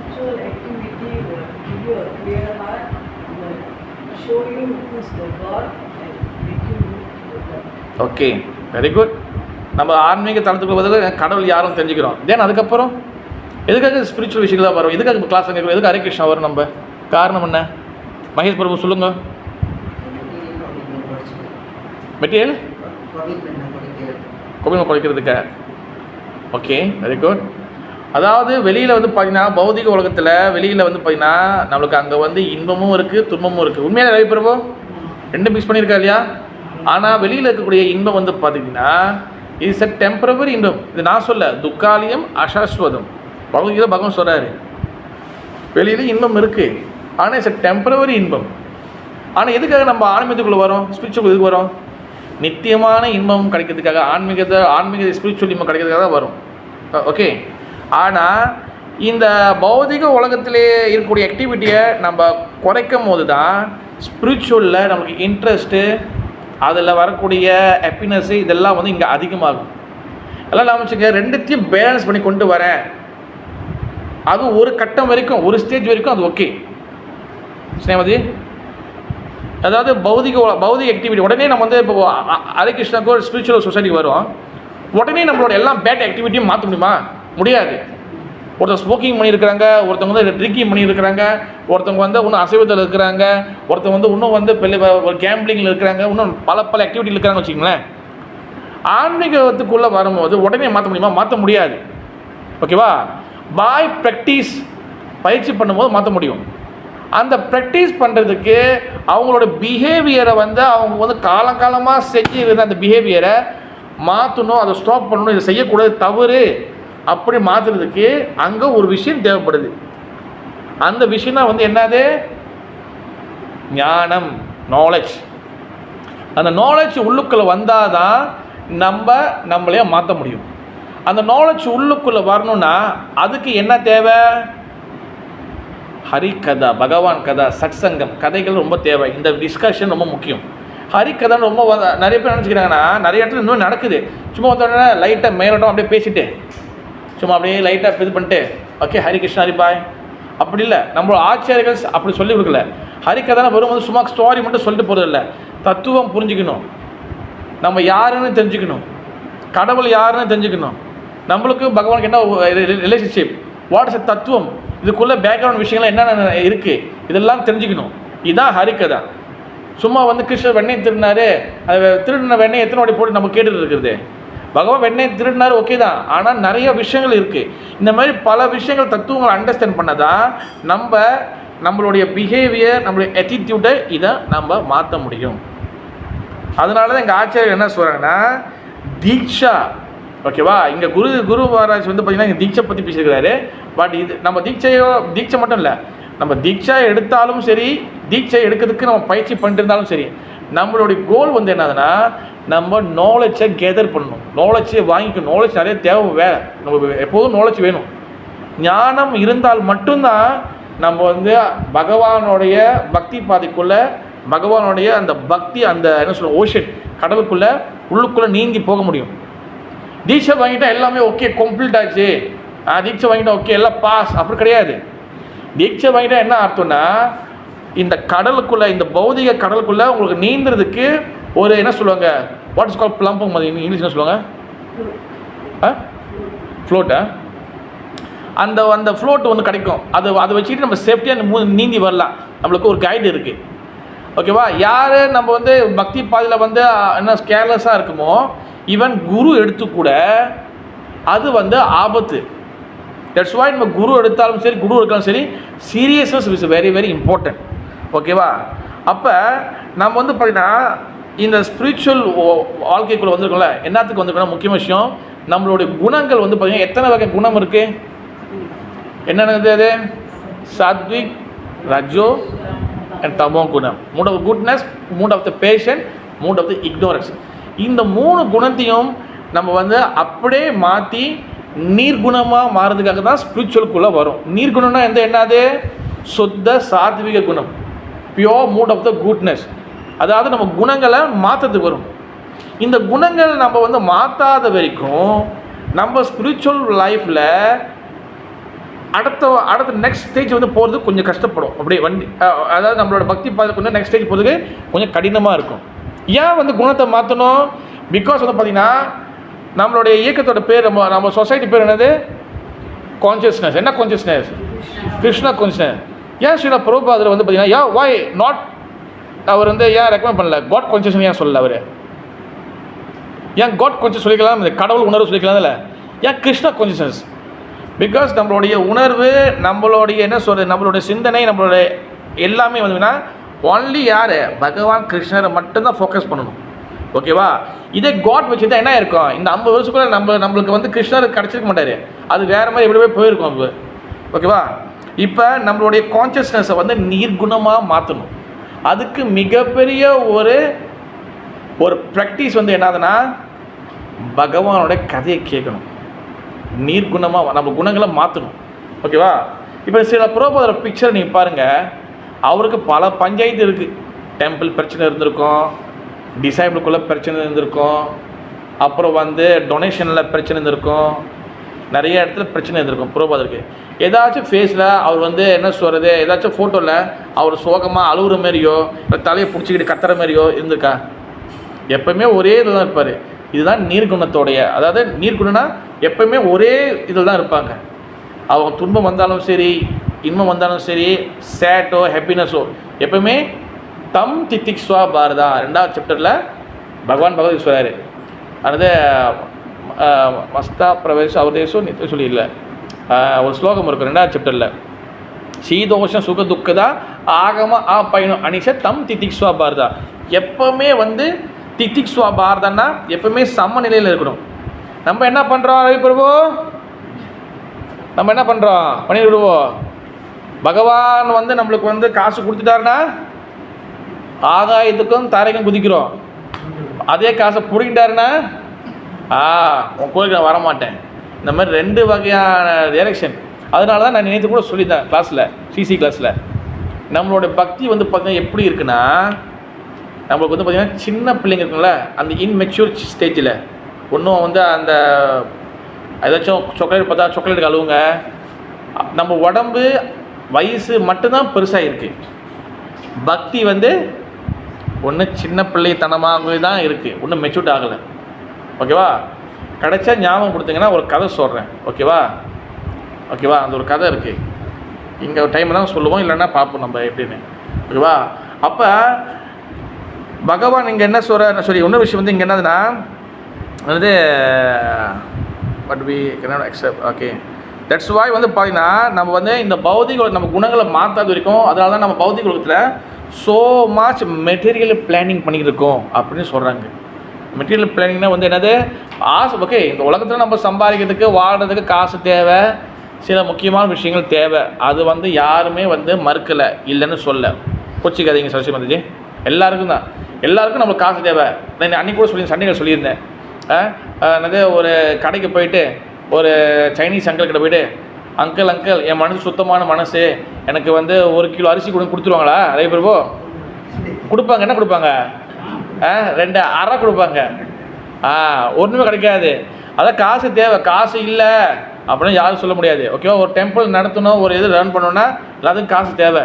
Spiritual activity will give you a clear heart, will show you who's the God and make you move to the God. Okay, very good. நம்ம ஆன்மீக தளத்துக்குள்ள பதில் கடவுள் யாரும் தெரிஞ்சுக்கிறோம். தென் அதுக்கப்புறம் எதுக்காக ஸ்பிரிச்சுவல் விஷயங்களாக வரும்? எதுக்காக கிளாஸ் அங்கே எதுக்கு ஹரே கிருஷ்ணா வரும்? நம்ம காரணம் என்ன? மகேஷ் பிரபு சொல்லுங்க. மெட்டீரியல் கோவில் குறைக்கிறதுக்கு. Okay, very good. அதாவது வெளியில் வந்து பார்த்தீங்கன்னா, பௌதிக உலகத்தில் வெளியில் வந்து பார்த்தீங்கன்னா நம்மளுக்கு அங்கே வந்து இன்பமும் இருக்குது, துன்பமும் இருக்குது. உண்மையாக ரவி பிரபு ரெண்டும் மிக்ஸ் பண்ணியிருக்கா இல்லையா? ஆனால் வெளியில் இருக்கக்கூடிய இன்பம் வந்து பார்த்தீங்கன்னா இட்ஸ் அ டெம்பரவரி இன்பம். இது நான் சொல்ல, துக்காலியம் அசாஸ்வதம். பகவத்கீதை பகவான் சொல்கிறாரு, வெளியில் இன்பம் இருக்குது, ஆனால் இட்ஸ் அ டெம்பரவரி இன்பம். ஆனால் எதுக்காக நம்ம ஆன்மீகத்துக்குள்ளே வரோம், ஸ்பிரிச்சுவல் எதுக்கு வரோம்? நித்தியமான இன்பம் கிடைக்கிறதுக்காக, ஆன்மீக ஸ்பிரிச்சுவல் இன்பம் கிடைக்கிறதுக்காக தான் வரும். ஓகே. ஆனால் இந்த பௌதிக உலகத்திலே இருக்கக்கூடிய ஆக்டிவிட்டியை நம்ம குறைக்கும் போது தான் ஸ்பிரிச்சுவலில் நமக்கு இன்ட்ரெஸ்ட்டு, அதில் வரக்கூடிய ஹாப்பினஸ்ஸு இதெல்லாம் வந்து இங்கே அதிகமாகும். எல்லாம் நான் வச்சுக்க, ரெண்டுத்தையும் பேலன்ஸ் பண்ணி கொண்டு வரேன். அது ஒரு கட்டம் வரைக்கும், ஒரு ஸ்டேஜ் வரைக்கும் அது ஓகே ஸ்னேமதி. அதாவது பௌதிக ஆக்டிவிட்டி உடனே நம்ம வந்து இப்போ ஹரே கிருஷ்ணாக்கு ஒரு ஸ்பிரிச்சுவல் சொசைட்டிக்கு வரும், உடனே நம்மளோட எல்லாம் பேட் ஆக்டிவிட்டியும் மாற்ற முடியுமா? முடியாது. ஒருத்தர் ஸ்மோக்கிங் பண்ணியிருக்கிறாங்க, ஒருத்தவங்க வந்து ட்ரிங்கிங் பண்ணியிருக்கிறாங்க, ஒருத்தவங்க வந்து இன்னும் அசைவத்தில் இருக்கிறாங்க, ஒருத்தவங்க வந்து இன்னும் வந்து ஒரு கேம்பிளிங்கில் இருக்கிறாங்க, இன்னும் பல ஆக்டிவிட்டியில் இருக்கிறாங்க வச்சுக்கோங்களேன். ஆன்மீகத்துக்குள்ளே வரும்போது உடனே மாற்ற முடியுமா? மாற்ற முடியாது. ஓகேவா? பாய் ப்ராக்டிஸ், பயிற்சி பண்ணும்போது மாற்ற முடியும். அந்த ப்ராக்டிஸ் பண்ணுறதுக்கு அவங்களோட பிஹேவியரை வந்து அவங்க வந்து காலங்காலமாக செஞ்சு இருந்த அந்த பிஹேவியரை மாற்றணும், அதை ஸ்டாப் பண்ணணும், இதை செய்யக்கூடாது, தவறு அப்படி மாற்றுறதுக்கு அங்கே ஒரு விஷயம் தேவைப்படுது. அந்த விஷயம் தான் வந்து என்னது? ஞானம், நாலேஜ். அந்த நாலேஜ் உள்ளுக்குள்ளே வந்தால் தான் நம்மளையே மாற்ற முடியும். அந்த நாலேஜ் உள்ளுக்குள்ளே வரணும்னா அதுக்கு என்ன தேவை? ஹரிகதா, பகவான் கதா, சத்சங்கம், கதைகள் ரொம்ப தேவை. இந்த டிஸ்கஷன் ரொம்ப முக்கியம். ஹரிகதான்னு ரொம்ப நிறைய பேர் நினச்சிக்கிறாங்கன்னா, நிறைய இடத்துல இன்னும் நடக்குது. சும்மா ஒருத்தவங்க லைட்டாக மேலோட்டம் அப்படியே பேசிட்டு, சும்மா அப்படியே லைட்டாக இது பண்ணிட்டு, ஓகே ஹரி கிருஷ்ணா ஹரி பாய், அப்படி இல்லை. நம்மளோட ஆச்சாரியர்கள் அப்படி சொல்லி கொடுக்கல. ஹரிகதான வரும்போது சும்மா ஸ்டோரி மட்டும் சொல்லிட்டு போகிறது இல்லை, தத்துவம் புரிஞ்சுக்கணும், நம்ம யாருன்னு தெரிஞ்சுக்கணும், கடவுள் யாருன்னு தெரிஞ்சுக்கணும், நம்மளுக்கு பகவானுக்கு என்ன ரிலேஷன்ஷிப், வாட் இஸ் தத்துவம், இதுக்குள்ளே பேக்ரவுண்ட் விஷயங்கள்லாம் என்னென்ன இருக்குது, இதெல்லாம் தெரிஞ்சுக்கணும். இதுதான் ஹரிகதா. சும்மா வந்து கிருஷ்ணர் வெண்ணெய் திருடினாரு, அது திருடின வெண்ணெய் எத்தனை வாட்டி போட்டு நம்ம கேட்டுட்டு இருக்கிறது? பகவான் வெண்ணெய் திருடினார், ஓகே தான், ஆனால் நிறைய விஷயங்கள் இருக்குது. இந்த மாதிரி பல விஷயங்கள் தத்துவங்களை அண்டர்ஸ்டாண்ட் பண்ணதான் நம்மளுடைய பிஹேவியர், நம்மளுடைய ஆட்டிடியூடை இதை நம்ம மாற்ற முடியும். அதனால தான் எங்கள் ஆச்சாரியர் என்ன சொல்கிறாங்கன்னா, தீட்சா, ஓகேவா? இங்கே குரு மகாராஜ் வந்து பார்த்திங்கன்னா இங்கே தீட்சை பற்றி பேசியிருக்கிறாரு. பட் இது நம்ம தீட்சை மட்டும் இல்லை, நம்ம தீட்சை எடுத்தாலும் சரி, தீட்சை எடுக்கிறதுக்கு நம்ம பயிற்சி பண்ணிட்டு இருந்தாலும் சரி, நம்மளுடைய கோல் வந்து என்னதுன்னா, நம்ம நாலேஜை கேதர் பண்ணணும், நாலேஜை வாங்கிக்கணும். நாலேஜ் நிறைய தேவை, நம்ம எப்போதும் நாலேஜ் வேணும். ஞானம் இருந்தால் மட்டும்தான் நம்ம வந்து பகவானுடைய பக்தி பாதைக்குள்ளே, பகவானுடைய அந்த பக்தி, அந்த என்ன சொல்ல ஓஷன் கடலுக்குள்ளே உள்ளுக்குள்ளே நீந்தி போக முடியும். தீட்சை வாங்கிட்டா எல்லாமே ஓகே, கம்ப்ளீட் ஆச்சு, தீட்சை வாங்கிட்டா ஓகே எல்லாம் பாஸ், அப்படி கிடையாது. தீட்சை வாங்கிட்டா என்ன அர்த்தம்னா, இந்த கடலுக்குள்ளே, இந்த பௌதிக கடலுக்குள்ளே உங்களுக்கு நீந்துறதுக்கு ஒரு என்ன சொல்லுவாங்க, what is call plumbing, English என்ன சொல்லுவாங்க, ஃப்ளோட்டா? அந்த அந்த ஃப்ளோட் ஒன்று கிடைக்கும். அதை வச்சுக்கிட்டு நம்ம சேஃப்டியாக நீந்தி வரலாம். நம்மளுக்கு ஒரு கைடு இருக்குது. ஓகேவா? யார் நம்ம வந்து பக்தி பாதையில் வந்து என்ன கேர்லெஸ்ஸாக இருக்குமோ, ஈவன் குரு எடுத்து கூட அது வந்து ஆபத்து. தட்ஸ் வாய் நம்ம குரு எடுத்தாலும் சரி, குரு எடுத்தாலும் சரி, seriousness is very very important. ஓகேவா? அப்போ நம்ம வந்து பார்த்திங்கன்னா இந்த ஸ்பிரிச்சுவல் வாழ்க்கைக்குள்ளே வந்துருக்கோம்ல, என்னத்துக்கு வந்துருக்கோம்னா முக்கிய விஷயம் நம்மளுடைய குணங்கள் வந்து பார்த்திங்கன்னா எத்தனை வகை குணம் இருக்குது? என்னென்னது அது? சாத்விக், ரஜோ அண்ட் தமோ குணம். Mood of goodness, mood of the passion, mood of the ignorance. இந்த 3 குணத்தையும் நம்ம வந்து அப்படியே மாற்றி நீர்குணமாக மாறுறதுக்காக தான் ஸ்பிரிச்சுவலுக்குள்ளே வரும். நீர்குணம்னா என்னது? சுத்த சாத்விக குணம், pure mood of the goodness. அதாவது நம்ம குணங்களை மாற்றத்துக்கு வரும். இந்த குணங்கள் நம்ம வந்து மாற்றாத வரைக்கும் நம்ம ஸ்பிரிச்சுவல் லைஃப்பில் அடுத்த நெக்ஸ்ட் ஸ்டேஜ் வந்து போகிறது கொஞ்சம் கஷ்டப்படும். அப்படியே அதாவது நம்மளோட பக்தி பாதை கொஞ்சம் நெக்ஸ்ட் ஸ்டேஜ் போகிறதுக்கு கொஞ்சம் கடினமாக இருக்கும். ஏன் வந்து குணத்தை மாற்றணும்? பிகாஸ் வந்து பார்த்திங்கன்னா நம்மளுடைய இயக்கத்தோட பேர், நம்ம சொசைட்டி பேர் என்னது? கான்ஷியஸ்னஸ். என்ன கான்ஷியஸ்னஸ்? கிருஷ்ணா கான்ஷியஸ்னஸ். ஏன் ஸ்ரீல பிரபுபாதர் வந்து பார்த்திங்கன்னா வாய் நாட் அவர் வந்து ஏன் ரெக்கமெண்ட் பண்ணல காட் கான்ஷியஸ்னஸ்? ஏன் சொல்லல அவர்? ஏன் காட் கான்ஷியஸ் சொல்லிக்கலாம், கடவுள் உணர்வு சொல்லிக்கலாம் இல்லை? ஏன் கிருஷ்ணா கான்ஷியஸ்னஸ்? பிகாஸ் நம்மளுடைய உணர்வு, நம்மளுடைய என்ன சொல்கிறது, நம்மளுடைய சிந்தனை, நம்மளுடைய எல்லாமே வந்துன்னா ஒன்லி யார்? பகவான் கிருஷ்ணரை மட்டும்தான் ஃபோக்கஸ் பண்ணணும். ஓகேவா? இதே காட் வச்சுருந்தா என்ன இருக்கும்? இந்த 50 வருஷத்துக்குள்ள நம்மளுக்கு வந்து கிருஷ்ணர் கிடச்சிருக்க மாட்டார். அது வேறு மாதிரி எப்படி போய் போயிருக்கும் அது. ஓகேவா? இப்போ நம்மளுடைய கான்ஷியஸ்னஸை வந்து நீர்குணமாக மாற்றணும். அதுக்கு மிகப்பெரிய ஒரு ப்ராக்டிஸ் வந்து என்னதுன்னா பகவானோட கதையை கேட்கணும். நீர்குணமாக நம்ம குணங்களை மாற்றணும். ஓகேவா? இப்போ சில பிரபுபாதர் பிக்சர் நீங்கள் பாருங்கள். அவருக்கு பல பஞ்சாயத்து இருக்குது. டெம்பிள் பிரச்சனை இருந்திருக்கும், டிசைபிளுக்குள்ளே பிரச்சனை இருந்திருக்கும், அப்புறம் வந்து டொனேஷனில் பிரச்சனை இருந்திருக்கும், நிறைய இடத்துல பிரச்சனை இருந்திருக்கும் பிரபுபாதருக்கு. ஏதாச்சும் ஃபேஸில் அவர் வந்து என்ன சொல்கிறது, ஏதாச்சும் ஃபோட்டோவில் அவர் சோகமாக அழுகுற மாதிரியோ இல்லை தலையை பிடிச்சிக்கிட்டு கத்துற மாதிரியோ இருந்திருக்கா? எப்போவுமே ஒரே இதில் தான் இருப்பார். இதுதான் நீர்குணத்தோடைய, அதாவது நீர்குணம்னா எப்போவுமே ஒரே இதில் தான் இருப்பாங்க. அவங்க துன்பம் வந்தாலும் சரி, இன்பம் வந்தாலும் சரி, சேட்டோ ஹாப்பினஸோ எப்போவுமே தம் திதிக்ஸ்வா பாரதா 2வது சாப்டரில் பகவான் பகவத் சொல்கிறாரு. அதாவது மஸ்தா பிரவேசம் அவதேசம் நித்திய சொல்லி இல்லை, ஒரு ஸ்லோகம் இருக்குது 2வது சாப்டரில். சீதோஷம் சுக துக்கதா ஆகம ஆ பயணம் அனிஷ தம் திதிக்ஸ்வா பாரதா. எப்போவுமே வந்து திதிக்ஸ்வா பாரதன்னா எப்போவுமே சமநிலையில் இருக்கணும். நம்ம என்ன பண்ணுறோம் ரவி பிரபு? நம்ம என்ன பண்ணுறோம்? பண்ணிட்டு விடுவோம். பகவான் வந்து நம்மளுக்கு வந்து காசு கொடுத்துட்டாருன்னா ஆகாயத்துக்கும் தாரைக்கும் குதிக்கிறோம். அதே காசை பிடிக்கிட்டாருன்னா உன் கோயிலுக்கு நான் வரமாட்டேன். இந்த மாதிரி 2 வகையான டைரக்ஷன். அதனால தான் நான் நேற்று கூட சொல்லித்தேன் கிளாஸில், சிசி கிளாஸில். நம்மளோட பக்தி வந்து பார்த்திங்கன்னா எப்படி இருக்குன்னா, நம்மளுக்கு வந்து பார்த்திங்கன்னா சின்ன பிள்ளைங்க இருக்குங்கள, அந்த இன்மெச்சூர் ஸ்டேஜில் ஒன்றும் வந்து அந்த ஏதாச்சும் சாக்லேட் பார்த்தா சாக்லேட்டுக்கு அழுவுங்க. நம்ம உடம்பு வயசு மட்டும்தான் பெருசாக இருக்குது. பக்தி வந்து ஒன்று சின்ன பிள்ளைத்தனமாகவே தான் இருக்குது, ஒன்றும் மெச்சூர்ட் ஆகலை. ஓகேவா? கிடைச்சா ஞாபகம் கொடுத்தீங்கன்னா ஒரு கதை சொல்கிறேன். ஓகேவா? அந்த ஒரு கதை இருக்குது. இங்கே ஒரு டைம் தான் சொல்லுவோம், இல்லைன்னா பார்ப்போம் நம்ம எப்படின்னு. ஓகேவா? அப்போ பகவான் இங்கே என்ன சொல்கிறார்? சரி, இன்னொரு விஷயம் வந்து இங்கே என்னதுன்னா வந்து but we cannot accept. Okay, that's why வந்து பார்த்தீங்கன்னா நம்ம வந்து இந்த பௌதிக நம்ம குணங்களை மாற்றாத வரைக்கும், அதனால தான் நம்ம பௌதிக உலகத்தில் ஸோ மச் மெட்டீரியல் பிளானிங் பண்ணிக்கிட்டு இருக்கோம் அப்படின்னு சொல்கிறாங்க. மெட்டீரியல் பிளானிங்னா வந்து என்னது? ஆசை. ஓகே, இந்த உலகத்தில் நம்ம சம்பாதிக்கிறதுக்கு வாழ்கிறதுக்கு காசு தேவை, சில முக்கியமான விஷயங்கள் தேவை. அது வந்து யாருமே வந்து மறுக்கலை, இல்லைன்னு சொல்ல கொச்சிக்காதீங்க சரஸ்வதி மாதாஜி. எல்லாருக்கும் தான், எல்லாருக்கும் நம்மளுக்கு காசு தேவை. நான் அன்றைக்கி கூட சண்டைகள் சொல்லியிருந்தேன். என்னது, ஒரு கடைக்கு போயிட்டு ஒரு சைனீஸ் அங்கிள் கிட்ட போயிட்டு, அங்கிள் என் மனசு சுத்தமான மனசு, எனக்கு வந்து 1 கிலோ அரிசி கொடுத்துருவாங்களா? நிறைய பேர் கொடுப்பாங்க. என்ன கொடுப்பாங்க? 2 அரை கொடுப்பாங்க. ஒன்றுமே கிடைக்காது. அதான் காசு தேவை. காசு இல்லை அப்படின்னு யாரும் சொல்ல முடியாது. ஓகேவா? ஒரு டெம்பிள் நடத்தணும், ஒரு இது ரன் பண்ணணுன்னா எல்லாத்துக்கும் காசு தேவை.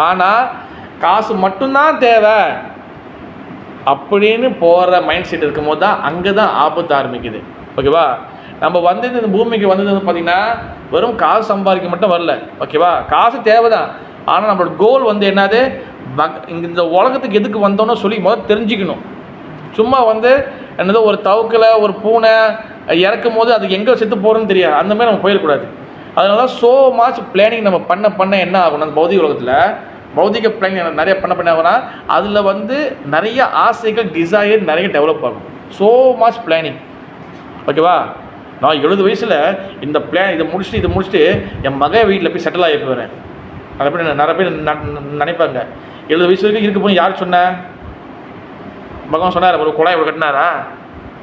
ஆனால் காசு மட்டும்தான் தேவை அப்படின்னு போகிற மைண்ட் செட் இருக்கும்போது தான் அங்கே தான் ஆபத்து ஆரம்பிக்குது. ஓகேவா? நம்ம வந்து இந்த பூமிக்கு வந்தது வந்து பார்த்திங்கன்னா வெறும் காசு சம்பாதிக்க மட்டும் வரல, ஓகேவா? காசு தேவை தான். ஆனால் நம்மளோட கோல் வந்து என்னது, இந்த உலகத்துக்கு எதுக்கு வந்தோன்னு சொல்லி முதல்ல தெரிஞ்சுக்கணும். சும்மா வந்து என்னதோ ஒரு தவுக்கில் ஒரு பூனை இறக்கும் போது அதுக்கு எங்கே செத்து போகிறோன்னு தெரியாது, அந்த மாதிரி நம்ம போயிடக்கூடாது. அதனால ஸோ மச் பிளானிங் நம்ம பண்ண என்ன ஆகணும், அந்த பௌதிக உலகத்தில் பௌதிக பிளானிங் நிறைய பண்ண ஆகுனா அதில் வந்து நிறைய ஆசைகள் டிசைர் நிறைய டெவலப் ஆகும். ஸோ மச் பிளானிங், ஓகேவா? நான் 70 வயசில் இந்த பிளான் இதை முடிச்சுட்டு என் மகன் வீட்டில் போய் செட்டில் ஆகி போகிறேன். அதை பற்றி நிறைய பேர் நினைப்பாங்க. 70 வயசு வரைக்கும் இருக்க போய் யார் சொன்ன? பகவான் சொன்னார், ஒரு குழாய் இவ்வளோ கட்டினாரா?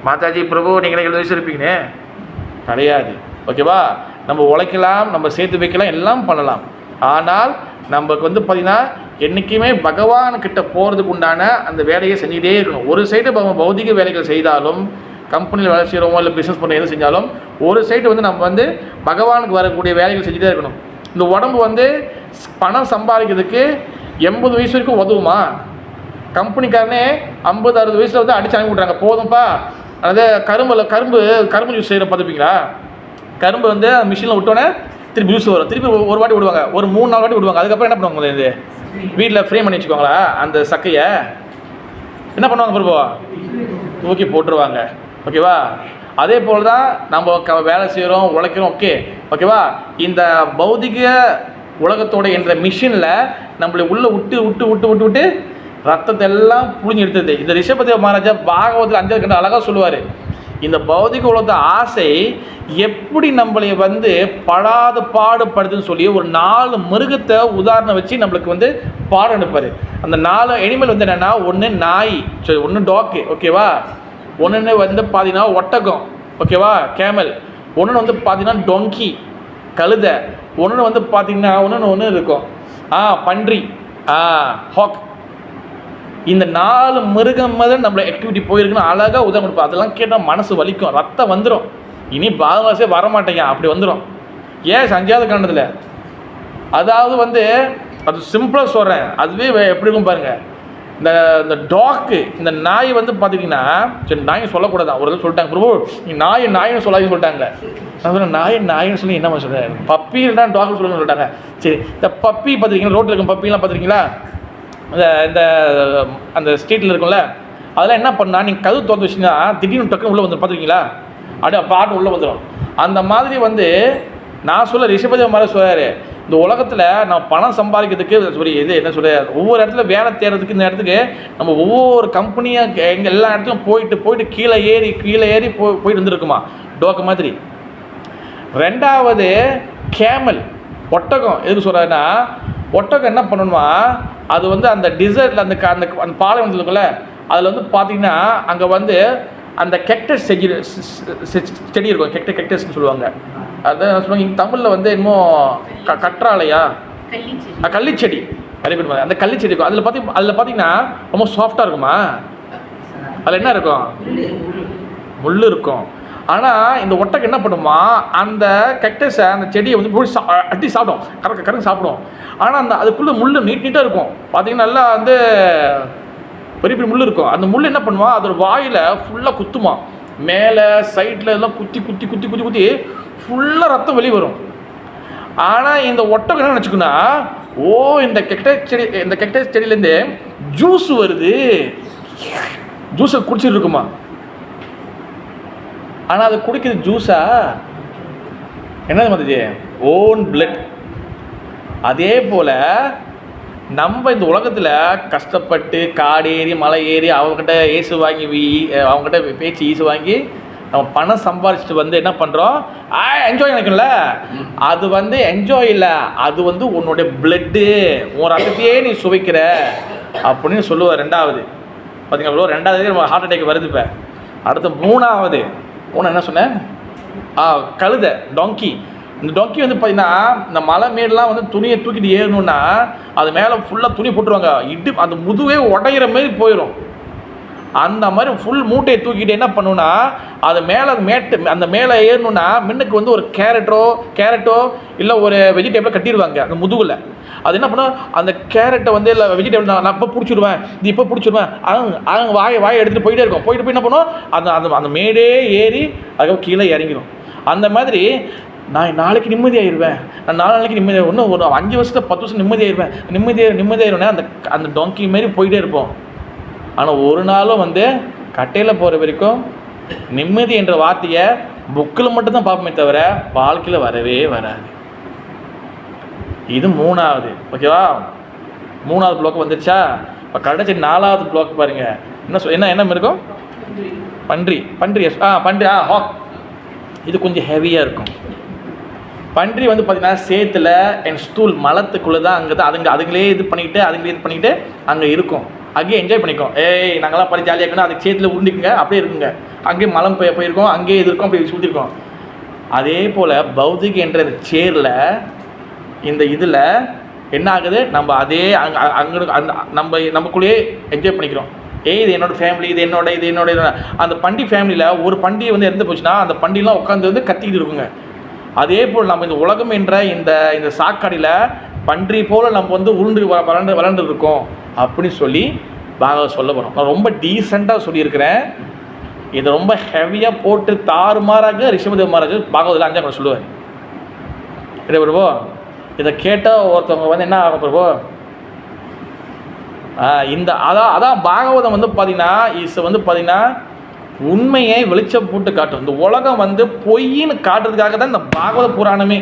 மாதாஜி பிரபு நீங்களே 70 வயசு இருப்பீங்கன்னு கிடையாது, ஓகேவா? நம்ம உழைக்கலாம், நம்ம சேர்த்து வைக்கலாம், எல்லாம் பண்ணலாம். ஆனால் நமக்கு வந்து பார்த்திங்கன்னா என்றைக்குமே பகவான்கிட்ட போகிறதுக்கு உண்டான அந்த வேலையை செஞ்சுக்கிட்டே இருக்கணும். ஒரு சைடு பௌதிக வேலைகள் செய்தாலும், கம்பெனியில் வேலை செய்கிறோமோ இல்லை பிஸ்னஸ் பண்ண எது செஞ்சாலும், ஒரு சைடு வந்து நம்ம வந்து பகவானுக்கு வரக்கூடிய வேலைகள் செஞ்சுட்டே இருக்கணும். இந்த உடம்பு வந்து பணம் சம்பாதிக்கிறதுக்கு 80 வயசு வரைக்கும் உதவுமா? கம்பெனிக்காரனே 50-60 வயசில் வந்து அடிச்சு அனுப்பி விட்றாங்க, போதும்ப்பா. அதாவது கரும்பு ஜூஸ் செய்கிற பார்த்துப்பீங்களா? கரும்பு வந்து மிஷினில் விட்டோன்னே திருப்பி ஜூஸ் வரும். திருப்பி ஒரு வாட்டி விடுவாங்க, ஒரு 3-4 வாட்டி விடுவாங்க. அதுக்கப்புறம் என்ன பண்ணுவாங்க, இது வீட்டில் ஃப்ரேம் பண்ணி வச்சுக்குவாங்களா? அந்த சக்கையை என்ன பண்ணுவாங்க, பிரபு தூக்கி போட்டுருவாங்க, ஓகேவா? அதே போல் தான் நம்ம வேலை செய்கிறோம், உழைக்கிறோம், ஓகேவா? இந்த பௌதிக உலகத்தோட என்ற மிஷினில் நம்மளை உள்ளே விட்டு ரத்தத்தை எல்லாம் புழிஞ்சு எடுத்தது. இந்த ரிஷபதேவ மகாராஜா பாகவத்தில் 5வது கண்டம் அழகாக சொல்லுவார், இந்த பௌதிக உலகத்த ஆசை எப்படி நம்மளை வந்து பாடுபடுதுன்னு சொல்லி ஒரு 4 மிருகத்தை உதாரணம் வச்சு நம்மளுக்கு வந்து பாடம் எடுப்பார். அந்த 4 அனிமல் வந்து என்னென்னா, ஒன்று நாய், ஒன்று டாக்கு, ஓகேவா? ஒன்று வந்து பார்த்தீங்கன்னா ஒட்டகம், ஓகேவா? கேமல். ஒன்று வந்து பார்த்தீங்கன்னா டொங்கி, கழுதை. ஒன்று வந்து பார்த்தீங்கன்னா ஒன்று இருக்கும் பன்றி, ஹாக். இந்த 4 மிருகம் மாதிரி நம்மளை ஆக்டிவிட்டி போயிருக்குன்னு அழகாக உதவி கொடுப்போம். அதெல்லாம் கேட்டால் மனசு வலிக்கும், ரத்தம் வந்துடும். இனி பாகவாசே வரமாட்டேங்க, அப்படி வந்துடும். ஏன் 5வது கண்டத்தில்? அதாவது வந்து அது சிம்பிளாக சொல்கிறேன், அதுவே எப்படி இருக்கும் பாருங்கள். இந்த டாக்கு, இந்த நாய் வந்து பார்த்திங்கன்னா, சரி நாயை சொல்லக்கூடாதான், ஒரு இதில் சொல்லிட்டாங்க, பிரபு நீ நாயின்னு சொல்லாதீங்கன்னு சொல்லிட்டாங்க. நான் சொன்னேன் நாயின்னு சொல்லி என்ன சொல்கிறேன், பப்பி இல்லைனா டாக்னு சொல்லுன்னு சொல்லிட்டாங்க. சரி, இந்த பப்பி பார்த்துருக்கீங்களா? ரோட்டில் இருக்கும் பப்பிலாம் பார்த்துருக்கீங்களா? இந்த அந்த ஸ்ட்ரீட்டில் இருக்கும்ல, அதெல்லாம் என்ன பண்ணால் நீங்கள் கதவு திறந்து வச்சிங்கன்னா திடீர்னு டக்குன்னு உள்ளே வந்துடும், பார்த்துருக்கீங்களா? அப்படியே பாட்டு உள்ளே வந்துடும். அந்த மாதிரி வந்து நான் சொல்ல ரிஷபதேவ மாதிரி சொல்கிறாரு, இந்த உலகத்தில் நம்ம பணம் சம்பாதிக்கிறதுக்கு இது என்ன சொல்ல, ஒவ்வொரு இடத்துல வேலை தேடுறதுக்கு இந்த இடத்துக்கு நம்ம ஒவ்வொரு கம்பெனியாக எல்லா இடத்துக்கும் போயிட்டு கீழே ஏறி போயிட்டு வந்துருக்குமா, டோக்கு மாதிரி. 2வது கேமல், ஒட்டகம். எதுக்கு சொல்கிறாருன்னா, ஒட்டகம் என்ன பண்ணணுமா, அது வந்து அந்த டிசர்ட்டில் அந்த அந்த பாலைவனத்தில் இருக்குல்ல, அதில் வந்து பார்த்திங்கன்னா அங்கே வந்து அந்த கெக்டஸ் செடி இருக்கும், கெக்டஸ்ன்னு சொல்லுவாங்க. அதான் சொல்லுவாங்க இங்கே தமிழில் வந்து இன்னும் கற்றாழையா, கள்ளிச்செடி, கழிப்பிடுவாங்க. அந்த கள்ளிச்செடி இருக்கும். அதில் பார்த்தீங்கன்னா ரொம்ப சாஃப்டாக இருக்குமா? அதில் என்ன இருக்கும்? முள் இருக்கும். ஆனால் இந்த ஒட்டகம் என்ன பண்ணுமா, அந்த கெக்டஸை அந்த செடியை வந்து போய் அட்டி சாப்பிடும், கறக்க சாப்பிடும். ஆனால் அதுக்குள்ளே முள் நீட்டாக இருக்கும். பார்த்தீங்கன்னா நல்லா வந்து பெரிய முள் இருக்கும். அந்த முள் என்ன பண்ணுமா, அதோட வாயில் ஃபுல்லாக குத்துமா, மேலே சைடில் எல்லாம் குத்தி ஃபுல்லாக ரத்தம் வெளியே வரும். ஆனால் இந்த ஒட்டகம் என்ன நினச்சிக்குன்னா, இந்த கெக்டஸ் செடியிலேருந்து ஜூஸ் வருது, ஜூஸை குடிச்சிட்டு இருக்குமா. ஆனால் அது குடிக்கிறது ஜூஸா என்னது மாதிரி ஓன் பிளட். அதே போல் நம்ம இந்த உலகத்தில் கஷ்டப்பட்டு காடேறி மலை ஏறி அவங்ககிட்ட அவங்ககிட்ட பேச்சு ஈசு வாங்கி நம்ம பணம் சம்பாதிச்சுட்டு வந்து என்ன பண்ணுறோம், என்ஜாய் நினைக்கல. அது வந்து என்ஜாய் இல்லை, அது வந்து உன்னுடைய பிளட்டு, உன் ரத்தத்தையே நீ சுவைக்கிற அப்படின்னு சொல்லுவார். 2வது பார்த்தீங்களா, 2வது நம்ம ஹார்ட் அட்டாக் வருது. இப்போ அடுத்த 3வது என்ன சொன்னேன், கழுதை, டாங்கி. இந்த டாங்கி வந்து பார்த்தீங்கன்னா இந்த மலை மேடெலாம் வந்து துணியை தூக்கிட்டு ஏறணுன்னா அது மேலே ஃபுல்லாக துணி போட்டுருவாங்க, அந்த முதுவே உடையிற மாரி போயிடும். அந்த மாதிரி ஃபுல் மூட்டையை தூக்கிட்டு என்ன பண்ணுன்னா அது மேலே அந்த மேலே ஏறணுன்னா முன்னுக்கு வந்து ஒரு கேரட்டோ இல்லை ஒரு வெஜிடபிளை கட்டிடுவாங்க அந்த முதுகில். அது என்ன பண்ணால் அந்த கேரட்டை வந்து இல்லை வெஜிடபிள் நான் இப்போ பிடிச்சிடுவேன், இது இப்போ பிடிச்சிடுவேன், அவங்க வாயை எடுத்துகிட்டு போயிட்டே இருக்கும். போயிட்டு போய் என்ன பண்ணுவோம், அந்த மேடே ஏறி அதுக்கப்புறம் கீழே இறங்கிடும். அந்த மாதிரி நான் நாளைக்கு நிம்மதியாகிடுவேன், நான் நாளைக்கு நிம்மதியாக இன்னும் ஒரு 5 வருஷத்தில் 10 வருஷம் நிம்மதியாகிடுவேன் அந்த டொங்கி மாரி போயிட்டே இருப்போம். ஆனால் ஒரு நாளும் வந்து கட்டையில் போகிற வரைக்கும் நிம்மதி என்ற வார்த்தையை புக்கில் மட்டும்தான் பார்ப்போமே தவிர வாழ்க்கையில் வரவே வராது. இது 3வது. ஓகேவா, 3வது ப்ளாக் வந்துருச்சா? இப்போ கடைசி 4வது ப்ளாக் பாருங்கள். என்ன இருக்கும்? பன்றி. ஹாக். இது கொஞ்சம் ஹெவியாக இருக்கும். பன்றி வந்து பார்த்திங்கன்னா சேத்துல அண்ட் ஸ்டூல் மலத்துக்குள்ளே தான் அங்கே தான் அதுங்களே இது பண்ணிக்கிட்டு அங்கே இருக்கும். அங்கேயே என்ஜாய் பண்ணிக்கோம். நாங்களாம் படி ஜாலியாக இருக்கணும், அதுக்கு சேத்துல உருண்டிக்குங்க, அப்படியே இருக்குங்க. அங்கேயே மலம் போயிருக்கோம், அங்கேயே இது இருக்கும், அப்படி சுற்றிருக்கோம். அதே போல் பௌதிக என்ற இந்த சேரில் இந்த இதில் என்ன ஆகுது, நம்ம அதே அங்கே நமக்குள்ளேயே என்ஜாய் பண்ணிக்கிறோம். இது என்னோடய ஃபேமிலி, இது என்னோட அந்த பண்டி ஃபேமிலியில் ஒரு பண்டிகை வந்து இறந்து போச்சுன்னா அந்த பண்டிகைலாம் உட்காந்து வந்து கத்திக்கிட்டு இருக்குங்க. அதே போல் நம்ம இந்த உலகம் என்ற இந்த சாக்காடியில் பன்றி போல் நம்ம வந்து வளர்ந்து இருக்கோம் அப்படின்னு சொல்லி பாகவதம் சொல்ல போகிறோம். நான் ரொம்ப டீசெண்டாக சொல்லியிருக்கிறேன். இதை ரொம்ப ஹெவியாக போட்டு தாறுமாறாக ரிஷபதேவ மகாராஜ் பாகவதில் 5ஆம் கிளாஸ் சொல்லுவார். இல்லை பிரபு, இதை கேட்டால் ஒருத்தவங்க வந்து என்ன ஆகும் பிரபு, அதான் பாகவதம் வந்து பார்த்திங்கன்னா உண்மையை வெளிச்சம் போட்டு காட்டும். இந்த உலகம் வந்து பொய்ன்னு காட்டுறதுக்காக தான் இந்த பாகவத புராணமே.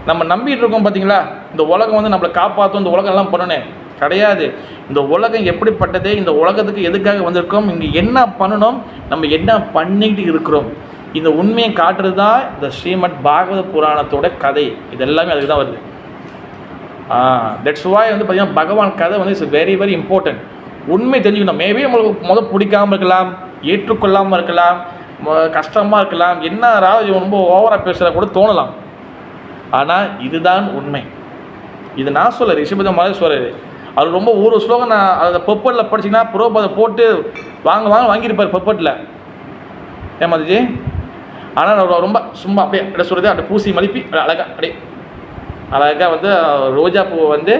நம்ம நம்பிட்டு இருக்கோம் பார்த்தீங்களா, இந்த உலகம் வந்து நம்மளை காப்பாற்றும், இந்த உலகம் எல்லாம் பண்ணணும் கிடையாது. இந்த உலகம் எப்படிப்பட்டது, இந்த உலகத்துக்கு எதுக்காக வந்திருக்கோம், இங்கே என்ன பண்ணணும், நம்ம என்ன பண்ணிக்கிட்டு இருக்கிறோம், இந்த உண்மையை காட்டுறது தான் இந்த ஸ்ரீமத் பாகவத புராணத்தோட கதை. இது எல்லாமே அதுக்கு தான் வருது. தட்ஸ் வாய் வந்து பார்த்திங்கன்னா பகவான் கதை வந்து இட்ஸ் வெரி வெரி இம்பார்ட்டன்ட். உண்மை தெரிஞ்சுக்கணும். மேபி உங்களுக்கு பிடிக்காமல் இருக்கலாம், ஏற்றுக்கொள்ளாமல் இருக்கலாம், கஷ்டமாக இருக்கலாம், என்ன ரொம்ப ஓவராக பேசுகிற கூட தோணலாம். ஆனால் இதுதான் உண்மை. இது நான் சொல்ல ரிஷபதேவ மகாராஜ் சொல்கிறாரு. அவர் ரொம்ப ஒரு ஸ்லோகம் நான் அதை பெப்பட்டில் படிச்சிங்கன்னா புரோபதை போட்டு வாங்கியிருப்பார் பெப்பட்டில். ஏமாதிஜி. ஆனால் அவர் ரொம்ப சும்மா அப்படியே சொல்கிறது, அப்படியே பூசி மலிப்பி அழகாக வந்து ரோஜா பூவை வந்து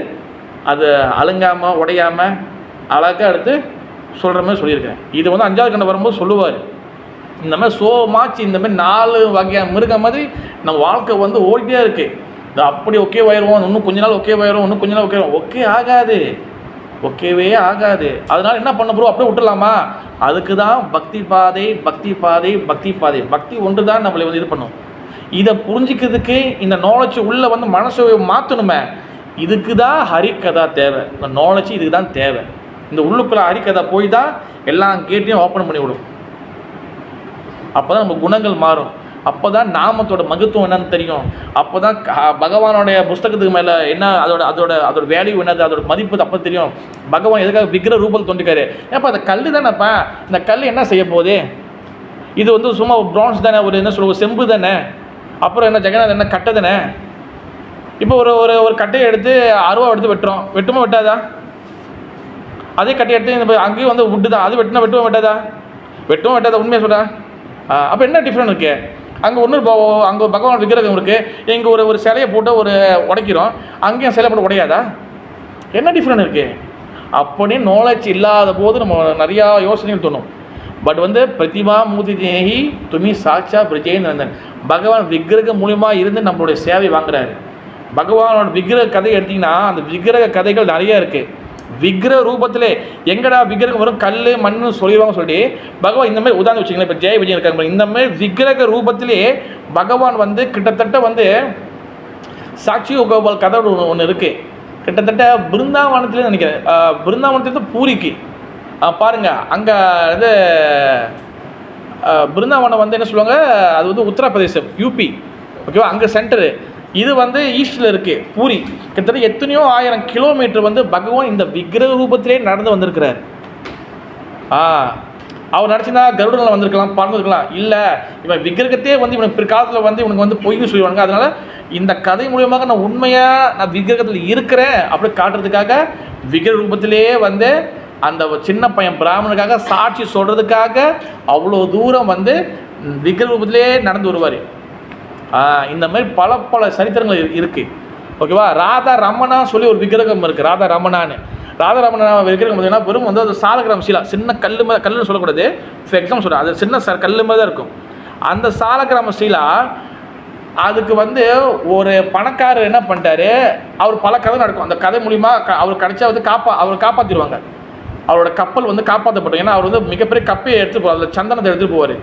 அது அழுங்காமல் உடையாமல் அழகாக எடுத்து சொல்கிற மாதிரி சொல்லியிருக்கேன். இது வந்து 5வது கண்டம் வரும்போது சொல்லுவார். இந்த மாதிரி சோமாச்சு, இந்த மாதிரி 4 வகையான மிருக மாதிரி நம்ம வாழ்க்கை வந்து ஓடிட்டே இருக்குது. இது அப்படி ஓகே ஆயிடுவோம், இன்னும் கொஞ்ச நாள் ஓகே ஆயிரும், இன்னும் கொஞ்ச நாள் ஓகே ஆயிரும். ஓகேவே ஆகாது. அதனால் என்ன பண்ண ப்ரோ, அப்படியே விட்டுடலாமா? அதுக்கு தான் பக்தி பாதை. பக்தி ஒன்று தான் நம்மளை வந்து இது பண்ணும். இதை புரிஞ்சிக்கிறதுக்கு இந்த நாலேஜ் உள்ளே வந்து மனசை மாற்றணுமே. இதுக்கு தான் ஹரிக்கதா தேவை. இந்த நாலேஜ் இதுக்கு தான் தேவை. இந்த உள்ளுக்குள்ளே ஹரிக்கதா போய் தான் எல்லா கேட்டையும் ஓப்பன் பண்ணி விடும். அப்போ தான் நம்ம குணங்கள் மாறும். அப்போ தான் நாமத்தோட மகத்துவம் என்னன்னு தெரியும். அப்போ தான் பகவானோடைய புஸ்தகத்துக்கு மேலே என்ன அதோட வேல்யூ என்னது, அதோட மதிப்பு அப்போ தெரியும். பகவான் எதுக்காக விக்கிர ரூபல் தோண்டிக்காரு. ஏப்பா அந்த கல் தானேப்பா, இந்த கல் என்ன செய்ய போகுது, இது வந்து சும்மா பிரான்ஸ் தானே, ஒரு என்ன சொல்லுவோம் செம்பு தானே, அப்புறம் என்ன ஜெகநாத் என்ன கட்டை தானே. இப்போ ஒரு கட்டையை எடுத்து அருவா எடுத்து வெட்டுமா வெட்டாதா? அதே கட்டையை எடுத்து அங்கேயும் வந்து உட்டு தான், அது வெட்டுமா வெட்டாதா? உண்மையாக சொல்கிறா. அப்போ என்ன டிஃப்ரெண்ட் இருக்குது? அங்கே பகவான் விக்கிரகம் இருக்குது, இங்கே ஒரு சிலையை போட்டு உடைக்கிறோம், அங்கேயும் சிலை போட்டு உடையாதா? என்ன டிஃப்ரெண்ட் இருக்குது? அப்படி நாலேஜ் இல்லாத போது நம்ம நிறையா யோசனைகள் தோணும். பட் வந்து பிரதிமா மூர்த்தி தேகி துமி சாட்சா பிரஜேன்னு நந்தன், பகவான் விக்கிரக மூலியமாக இருந்து நம்மளுடைய சேவை வாங்குறாரு. பகவானோட விக்கிரக கதை எடுத்திங்கன்னா அந்த விக்கிரக கதைகள் நிறைய இருக்குது. விக்கிரக ரூபத்திலே எங்கடா விக்கிரகம் வரும், கல் மண்ணு சொல்லிடுவாங்க சொல்லி பகவான் இந்த மாதிரி உதாரணம் வச்சுக்கலாம். இப்போ ஜெய விஜய் இருக்காங்க, இந்த மாதிரி விக்கிரக ரூபத்திலே பகவான் வந்து கிட்டத்தட்ட வந்து சாட்சி கோபால் கதை ஒன்று இருக்குது. கிட்டத்தட்ட பிருந்தாவனத்துலேயே நினைக்கிறேன், பிருந்தாவனத்துலேருந்து பூரிக்கு பாருங்கள். அங்கே வந்து பிருந்தாவனம் வந்து என்ன சொல்லுவாங்க, அது வந்து உத்தரப்பிரதேசம் யூபி, ஓகேவா, அங்கே சென்டரு. இது வந்து ஈஸ்டில் இருக்குது பூரி. கிட்டத்தட்ட எத்தனையோ 1000 கிலோமீட்டர் வந்து பகவான் இந்த விக்கிரக ரூபத்திலே நடந்து வந்திருக்கிறார். அவர் நினச்சிருந்தா கருடனில் வந்திருக்கலாம், பறந்துருக்கலாம். இல்லை, இவன் விக்கிரகத்தையே வந்து இவனுக்கு பிற்காலத்தில் வந்து இவனுக்கு வந்து பொய்னு சொல்லுவாங்க. அதனால் இந்த கதை மூலியமாக நான் உண்மையாக நான் விக்கிரகத்தில் இருக்கிறேன் அப்படி காட்டுறதுக்காக விக்கிரக ரூபத்திலேயே வந்து அந்த சின்ன பையன் பிராமணனுக்காக சாட்சி சொல்கிறதுக்காக அவ்வளோ தூரம் வந்து விக்கிர ரூபத்திலே நடந்து வருவார். இந்த மாதிரி பல சரித்திரங்கள் இருக்குது. ஓகேவா? ராதா ரமணா சொல்லி ஒரு விக்கிரகம் இருக்குது, ராதா ரமணான்னு. ராதா ரமணா விக்கிரகம் பார்த்தீங்கன்னா வெறும் வந்து அது சாலக்கிராம சீலா, சின்ன கல்லுன்னு சொல்லக்கூடாது, ஃபார் எக்ஸாம்பிள் சொல்கிறேன், அது சின்ன கல் மாதிரி தான் இருக்கும். அந்த சாலக்கிராம சீலா அதுக்கு வந்து ஒரு பணக்காரர் என்ன பண்ணிட்டாரு, அவர் பல கதை நடக்கும், அந்த கதை மூலிமா அவர் கிடைச்சா வந்து அவர் காப்பாற்றிடுவாங்க, அவரோட கப்பல் வந்து காப்பாற்றப்படும். ஏன்னா அவர் வந்து மிகப்பெரிய கப்பையை எடுத்துகிட்டு போவார், அதில் சந்தனத்தை எடுத்துகிட்டு போவார்.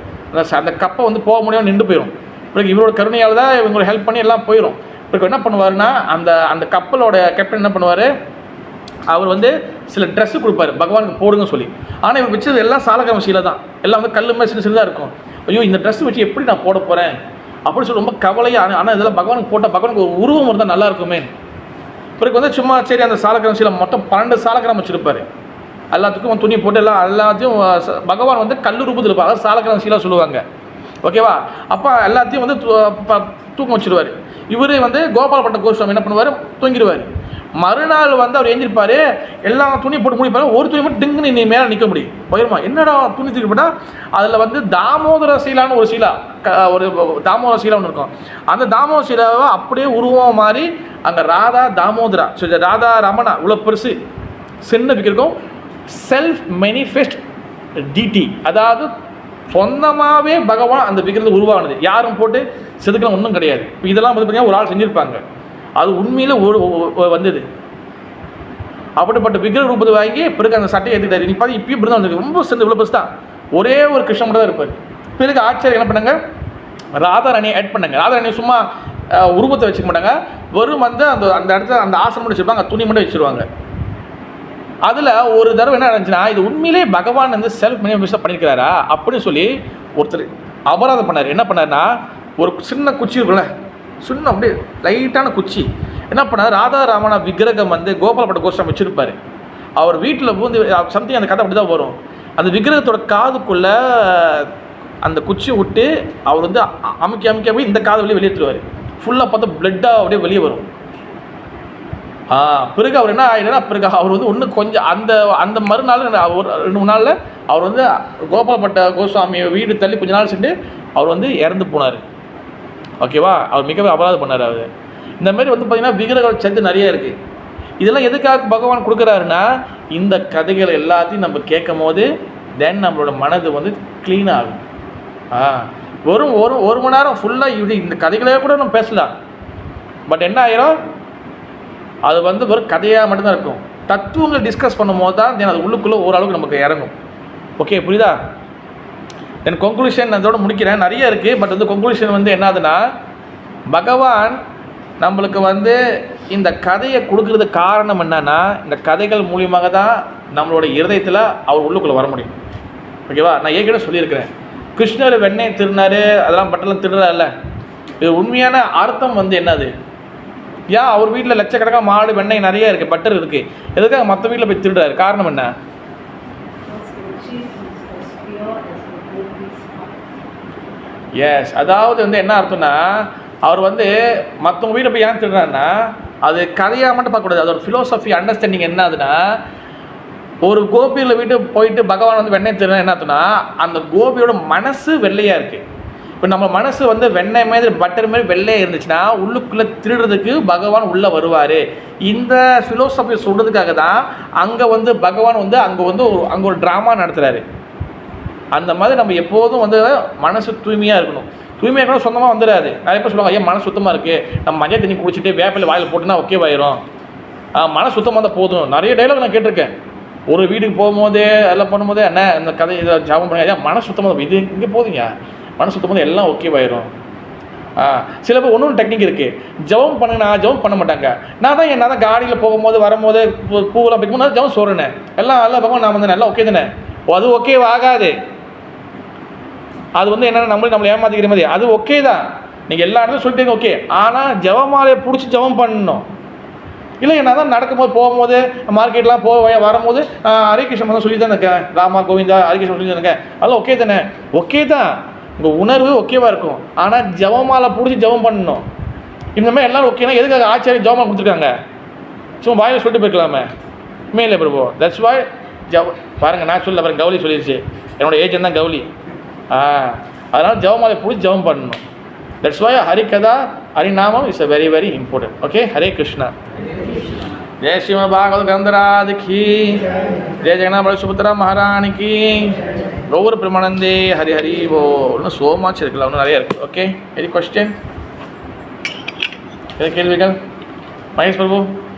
அந்த கப்பை வந்து போக முடியாமல் நின்று போயிடும். பிறகு இவரோட கருணையால் தான் இவங்களை ஹெல்ப் பண்ணி எல்லாம் போயிடும். பிறகு என்ன பண்ணுவாருன்னா, அந்த கப்பலோட கேப்டன் என்ன பண்ணுவார், அவர் வந்து சில ட்ரெஸ்ஸு கொடுப்பாரு பகவானுக்கு போடுங்கன்னு சொல்லி. ஆனால் இவர் வச்சது எல்லாம் சாலக்கிராம சீலை தான், எல்லாம் வந்து கல் மாதிரி சின்னதாக இருக்கும். ஐயோ இந்த ட்ரெஸ் வச்சு எப்படி நான் போட போகிறேன் அப்படின்னு சொல்லி ரொம்ப கவலையாக. ஆனால் இதெல்லாம் பகவானுக்கு போட்டால் பகவானுக்கு ஒரு உருவம் இருந்தால் நல்லா இருக்குமே. பிறகு வந்து சும்மா சரி அந்த சாலக்கிராம சீலை மொத்தம் 12 சாலக்கிராமம் வச்சுருப்பார். எல்லாத்துக்கும் துணி போட்டு எல்லாத்தையும் பகவான் வந்து கல் ரூபத்தில் இருப்பார், அதாவது சாலக்கிராம சீலா சொல்லுவாங்க. ஓகேவா? அப்போ எல்லாத்தையும் வந்து தூக்கம் வச்சுருவார். இவர் வந்து கோபாலபட்ட கோஸ்வாமி என்ன பண்ணுவார், தூங்கிடுவார். மறுநாள் வந்து அவர் எழுந்திருப்பார், எல்லாம் துணி போட்டு முடிப்பார். ஒரு துணி மட்டும் டிங்குன்னு நீ மேலே நிற்க முடியும், போயிருமா என்னடா துணி தூக்கி போட்டால் அதில் வந்து தாமோதர சீலான்னு ஒரு சீலா, ஒரு தாமோதர சீலா ஒன்று இருக்கும். அந்த தாமோதர சீலாவை அப்படியே உருவம் மாதிரி அங்கே ராதா தாமோதரா ராதா ரமணா இவ்வளோ பெருசு சின்ன விற்கிறக்கும் செல்ஃப் மேனிஃபெஸ்ட் டிடி, அதாவது சொந்தமாகவே பகவான் அந்த விக்கிரத்தை உருவானது, யாரும் போட்டு செதுக்கலாம் ஒன்றும் கிடையாது. இப்போ இதெல்லாம் வந்து பார்த்தீங்கன்னா ஒரு ஆள் செஞ்சுருப்பாங்க, அது உண்மையில் வந்தது. அப்படிப்பட்ட விக்கிர ரூபத்தை வாங்கி பிறகு அந்த சட்டையை எடுத்துக்கிட்டாரு. நீ பார்த்து இப்பயும் இப்படி தான் வந்துருக்கு, ரொம்ப சேர்ந்து இவ்வளோ பெருசு தான், ஒரே ஒரு கிருஷ்ணன் மட்டும் தான் இருப்பார். பிறகு ஆச்சாரியர் என்ன பண்ணாங்க, ராதாராணியை ஆட் பண்ணாங்க. ராதாராணியை சும்மா உருவத்தை வச்சுக்க மாட்டாங்க, வெறும் வந்து அந்த இடத்துல அந்த ஆசனம் மட்டும் வச்சுருப்பாங்க, துணி மட்டும் வச்சுருவாங்க. அதில் ஒரு தடவை என்ன நடந்துச்சுன்னா, இது உண்மையிலே பகவான் வந்து செல்ஃப் மேனிஃபெஸ்ட் பண்ணியிருக்கிறாரா அப்படின்னு சொல்லி ஒருத்தர் அபராதம் பண்ணார். என்ன பண்ணார்னா, ஒரு சின்ன குச்சி இருக்குல்ல, சின்ன அப்படியே லைட்டான குச்சி, என்ன பண்ணார், ராதா ராமனா விக்கிரகம் வந்து கோபாலபட்ட கோஸ்வாமி வச்சுருப்பார். அவர் வீட்டில் வந்து சம்திங் அந்த கதை அப்படி தான் வரும். அந்த விக்கிரகத்தோட காதுக்குள்ளே அந்த குச்சியை விட்டு அவர் வந்து அமைக்க போய் இந்த காது வெளியே வெளியேற்றுவார். ஃபுல்லாக பார்த்தா பிளட்டாக அப்படியே வெளியே வரும். பிறகு அவர் என்ன ஆகிடுனா, பிறகு அவர் வந்து ஒன்று கொஞ்சம் அந்த மறுநாள் ஒரு 2-3 நாளில் அவர் வந்து கோபாலபட்ட கோஸ்வாமி வீடு தள்ளி கொஞ்ச நாள் சென்று அவர் வந்து இறந்து போனார். ஓகேவா? அவர் மிகவும் அபராதம் பண்ணார். அவர் இந்த மாதிரி வந்து பார்த்திங்கன்னா விக்கிரக சத்து நிறைய இருக்குது. இதெல்லாம் எதுக்காக பகவான் கொடுக்குறாருன்னா, இந்த கதைகள் எல்லாத்தையும் நம்ம கேட்கும் போது தென் நம்மளோட மனது வந்து க்ளீன் ஆகும். வெறும் ஒரு மணி நேரம் ஃபுல்லாக இந்த கதைகளே கூட நம்ம பேசலாம், பட் என்ன ஆயிரும், அது வந்து வெறும் கதையாக மட்டும்தான் இருக்கும். தத்துவங்களை டிஸ்கஸ் பண்ணும் போது தான் தென் அது உள்ளுக்குள்ளே ஓரளவுக்கு நமக்கு இறங்கும். ஓகே, புரியுதா? தென் கொன்க்ளூஷன் அதோட முடிக்கிறேன், நிறைய இருக்குது. பட் வந்து கொன்க்ளூஷன் வந்து என்னதுன்னா, பகவான் நம்மளுக்கு வந்து இந்த கதையை கொடுக்கறதுக்கு காரணம் என்னன்னா, இந்த கதைகள் மூலியமாக தான் நம்மளோட இருதயத்தில் அவர் உள்ளுக்குள்ளே வர முடியும். ஓகேவா? நான் ஏற்கனவே சொல்லியிருக்கிறேன், கிருஷ்ணர் வெண்ணெய் திருடினாரு, அதெல்லாம் பட்டெல்லாம் திருடுறாருல்ல, இது உண்மையான அர்த்தம் வந்து என்னது? ஏன் அவர் வீட்டில் லட்சக்கணக்காக மாடு வெண்ணெய் நிறைய இருக்குது, பட்டர் இருக்குது, எதுக்காக மற்ற வீட்டில் போய் திருடுறாரு? காரணம் என்ன? எஸ், அதாவது வந்து என்ன அர்த்தம்னா, அவர் வந்து மற்றவங்க வீட்டில் போய் ஏன் திருடுறாருன்னா, அது கதையாக மட்டும் பார்க்கக்கூடாது, அதோட ஃபிலோசஃபி அண்டர்ஸ்டாண்டிங் என்ன ஆகுதுன்னா, ஒரு கோபியில் வீட்டு போயிட்டு பகவான் வந்து வெண்ணெய் திருடுனா என்ன ஆகுதுன்னா, அந்த கோபியோட மனசு வெள்ளையாக இருக்குது. இப்போ நம்ம மனசு வந்து வெண்ணெய் மாதிரி பட்டர் மாதிரி வெள்ளையாக இருந்துச்சுன்னா உள்ளுக்குள்ளே திருடுறதுக்கு பகவான் உள்ளே வருவார். இந்த ஃபிலோசஃபி சொல்கிறதுக்காக தான் அங்கே வந்து பகவான் வந்து அங்கே ஒரு ட்ராமா நடத்துகிறாரு. அந்த மாதிரி நம்ம எப்போதும் வந்து மனசு தூய்மையாக இருக்கணும். தூய்மையாக இருக்கணும் சொந்தமாக வந்துடாது. நிறைய பேர் சொல்லுவாங்க, ஐயா மனசு சுத்தமாக இருக்குது, நம்ம மஞ்சள் தண்ணி குடிச்சிட்டு வேப்பிலை வாயில் போட்டுனா ஓகேவாயிரும், மனசு சுத்தமாக தான் போதும். நிறைய டைலாக் நான் கேட்டிருக்கேன். ஒரு வீட்டுக்கு போகும்போது எல்லாம் பண்ணும்போது என்ன இந்த கதை இதை ஜாபம் பண்ணுங்க, ஐயா மனசு சுத்தமாக இது இங்கே போதுங்க, மனசு சுத்தமாக எல்லாம் ஓகேவாயிரும். சில பேர் ஒன்றும் டெக்னிக் இருக்குது, ஜபம் பண்ணுனா ஜபம் பண்ண மாட்டாங்க. நான் தான் காடியில் போகும்போது வரும்போது பூவெல்லாம் வைக்கும்போது ஜபம் சொல்கிறேன், எல்லாம் நல்லா பக்கம் நான் வந்து நல்லா ஓகே தானே, அது ஓகே ஆகாது. அது வந்து என்னென்னா நம்மளை ஏமாற்றிக்கிற மாதிரி, அது ஓகே தான், நீங்கள் எல்லா இடத்துலையும் சொல்லிட்டீங்க ஓகே, ஆனால் ஜபமாலையை பிடிச்சி ஜபம் பண்ணணும். இல்லை நான் தான் நடக்கும்போது போகும்போது மார்க்கெட்லாம் வரும்போது ஹரே கிருஷ்ணன் தான் சொல்லி தான் இருக்கேன், ராமா கோவிந்தா ஹரே கிருஷ்ணன் சொல்லி தான் இருக்கேன், அதெல்லாம் ஓகே தானே, ஓகே தான், உங்கள் உணர்வு ஓகேவாக இருக்கும். ஆனால் ஜபமாலை பிடிச்சி ஜபம் பண்ணணும். இந்த மாதிரி எல்லோரும் ஓகேனா எதுக்காக ஆச்சாரிய ஜபமாலை கொடுத்துருக்காங்க? சும்மா வாயில் சொல்லிட்டு போயிருக்கலாமே, மேலே பிரபு. தட்ஸ் வாய் பாருங்கள் நான் சொல்ல பாருங்க, கௌலி சொல்லிடுச்சு, என்னோடய ஏஜென்ட் தான் கௌலி. அதனால் ஜெபமாலை பிடிச்சி ஜெபம் பண்ணணும். தட்ஸ் வை ஹரிகதா ஹரிநாமம் is a very very important. Okay, Hare Krishna. ஜெய ஸ்ரீமத் பாகவத கிரந்தராஜ் கி ஜெய ஜெகநாத பல சுபத்ரா மகாராணி கி கௌர பிரமானந்தே ஹரி ஹரி ஓ. இன்னும் சோ மச் இருக்குல்ல, இன்னும் நிறைய இருக்குது. Okay, any question? கேள்விகள்? மகேஷ் பிரபு?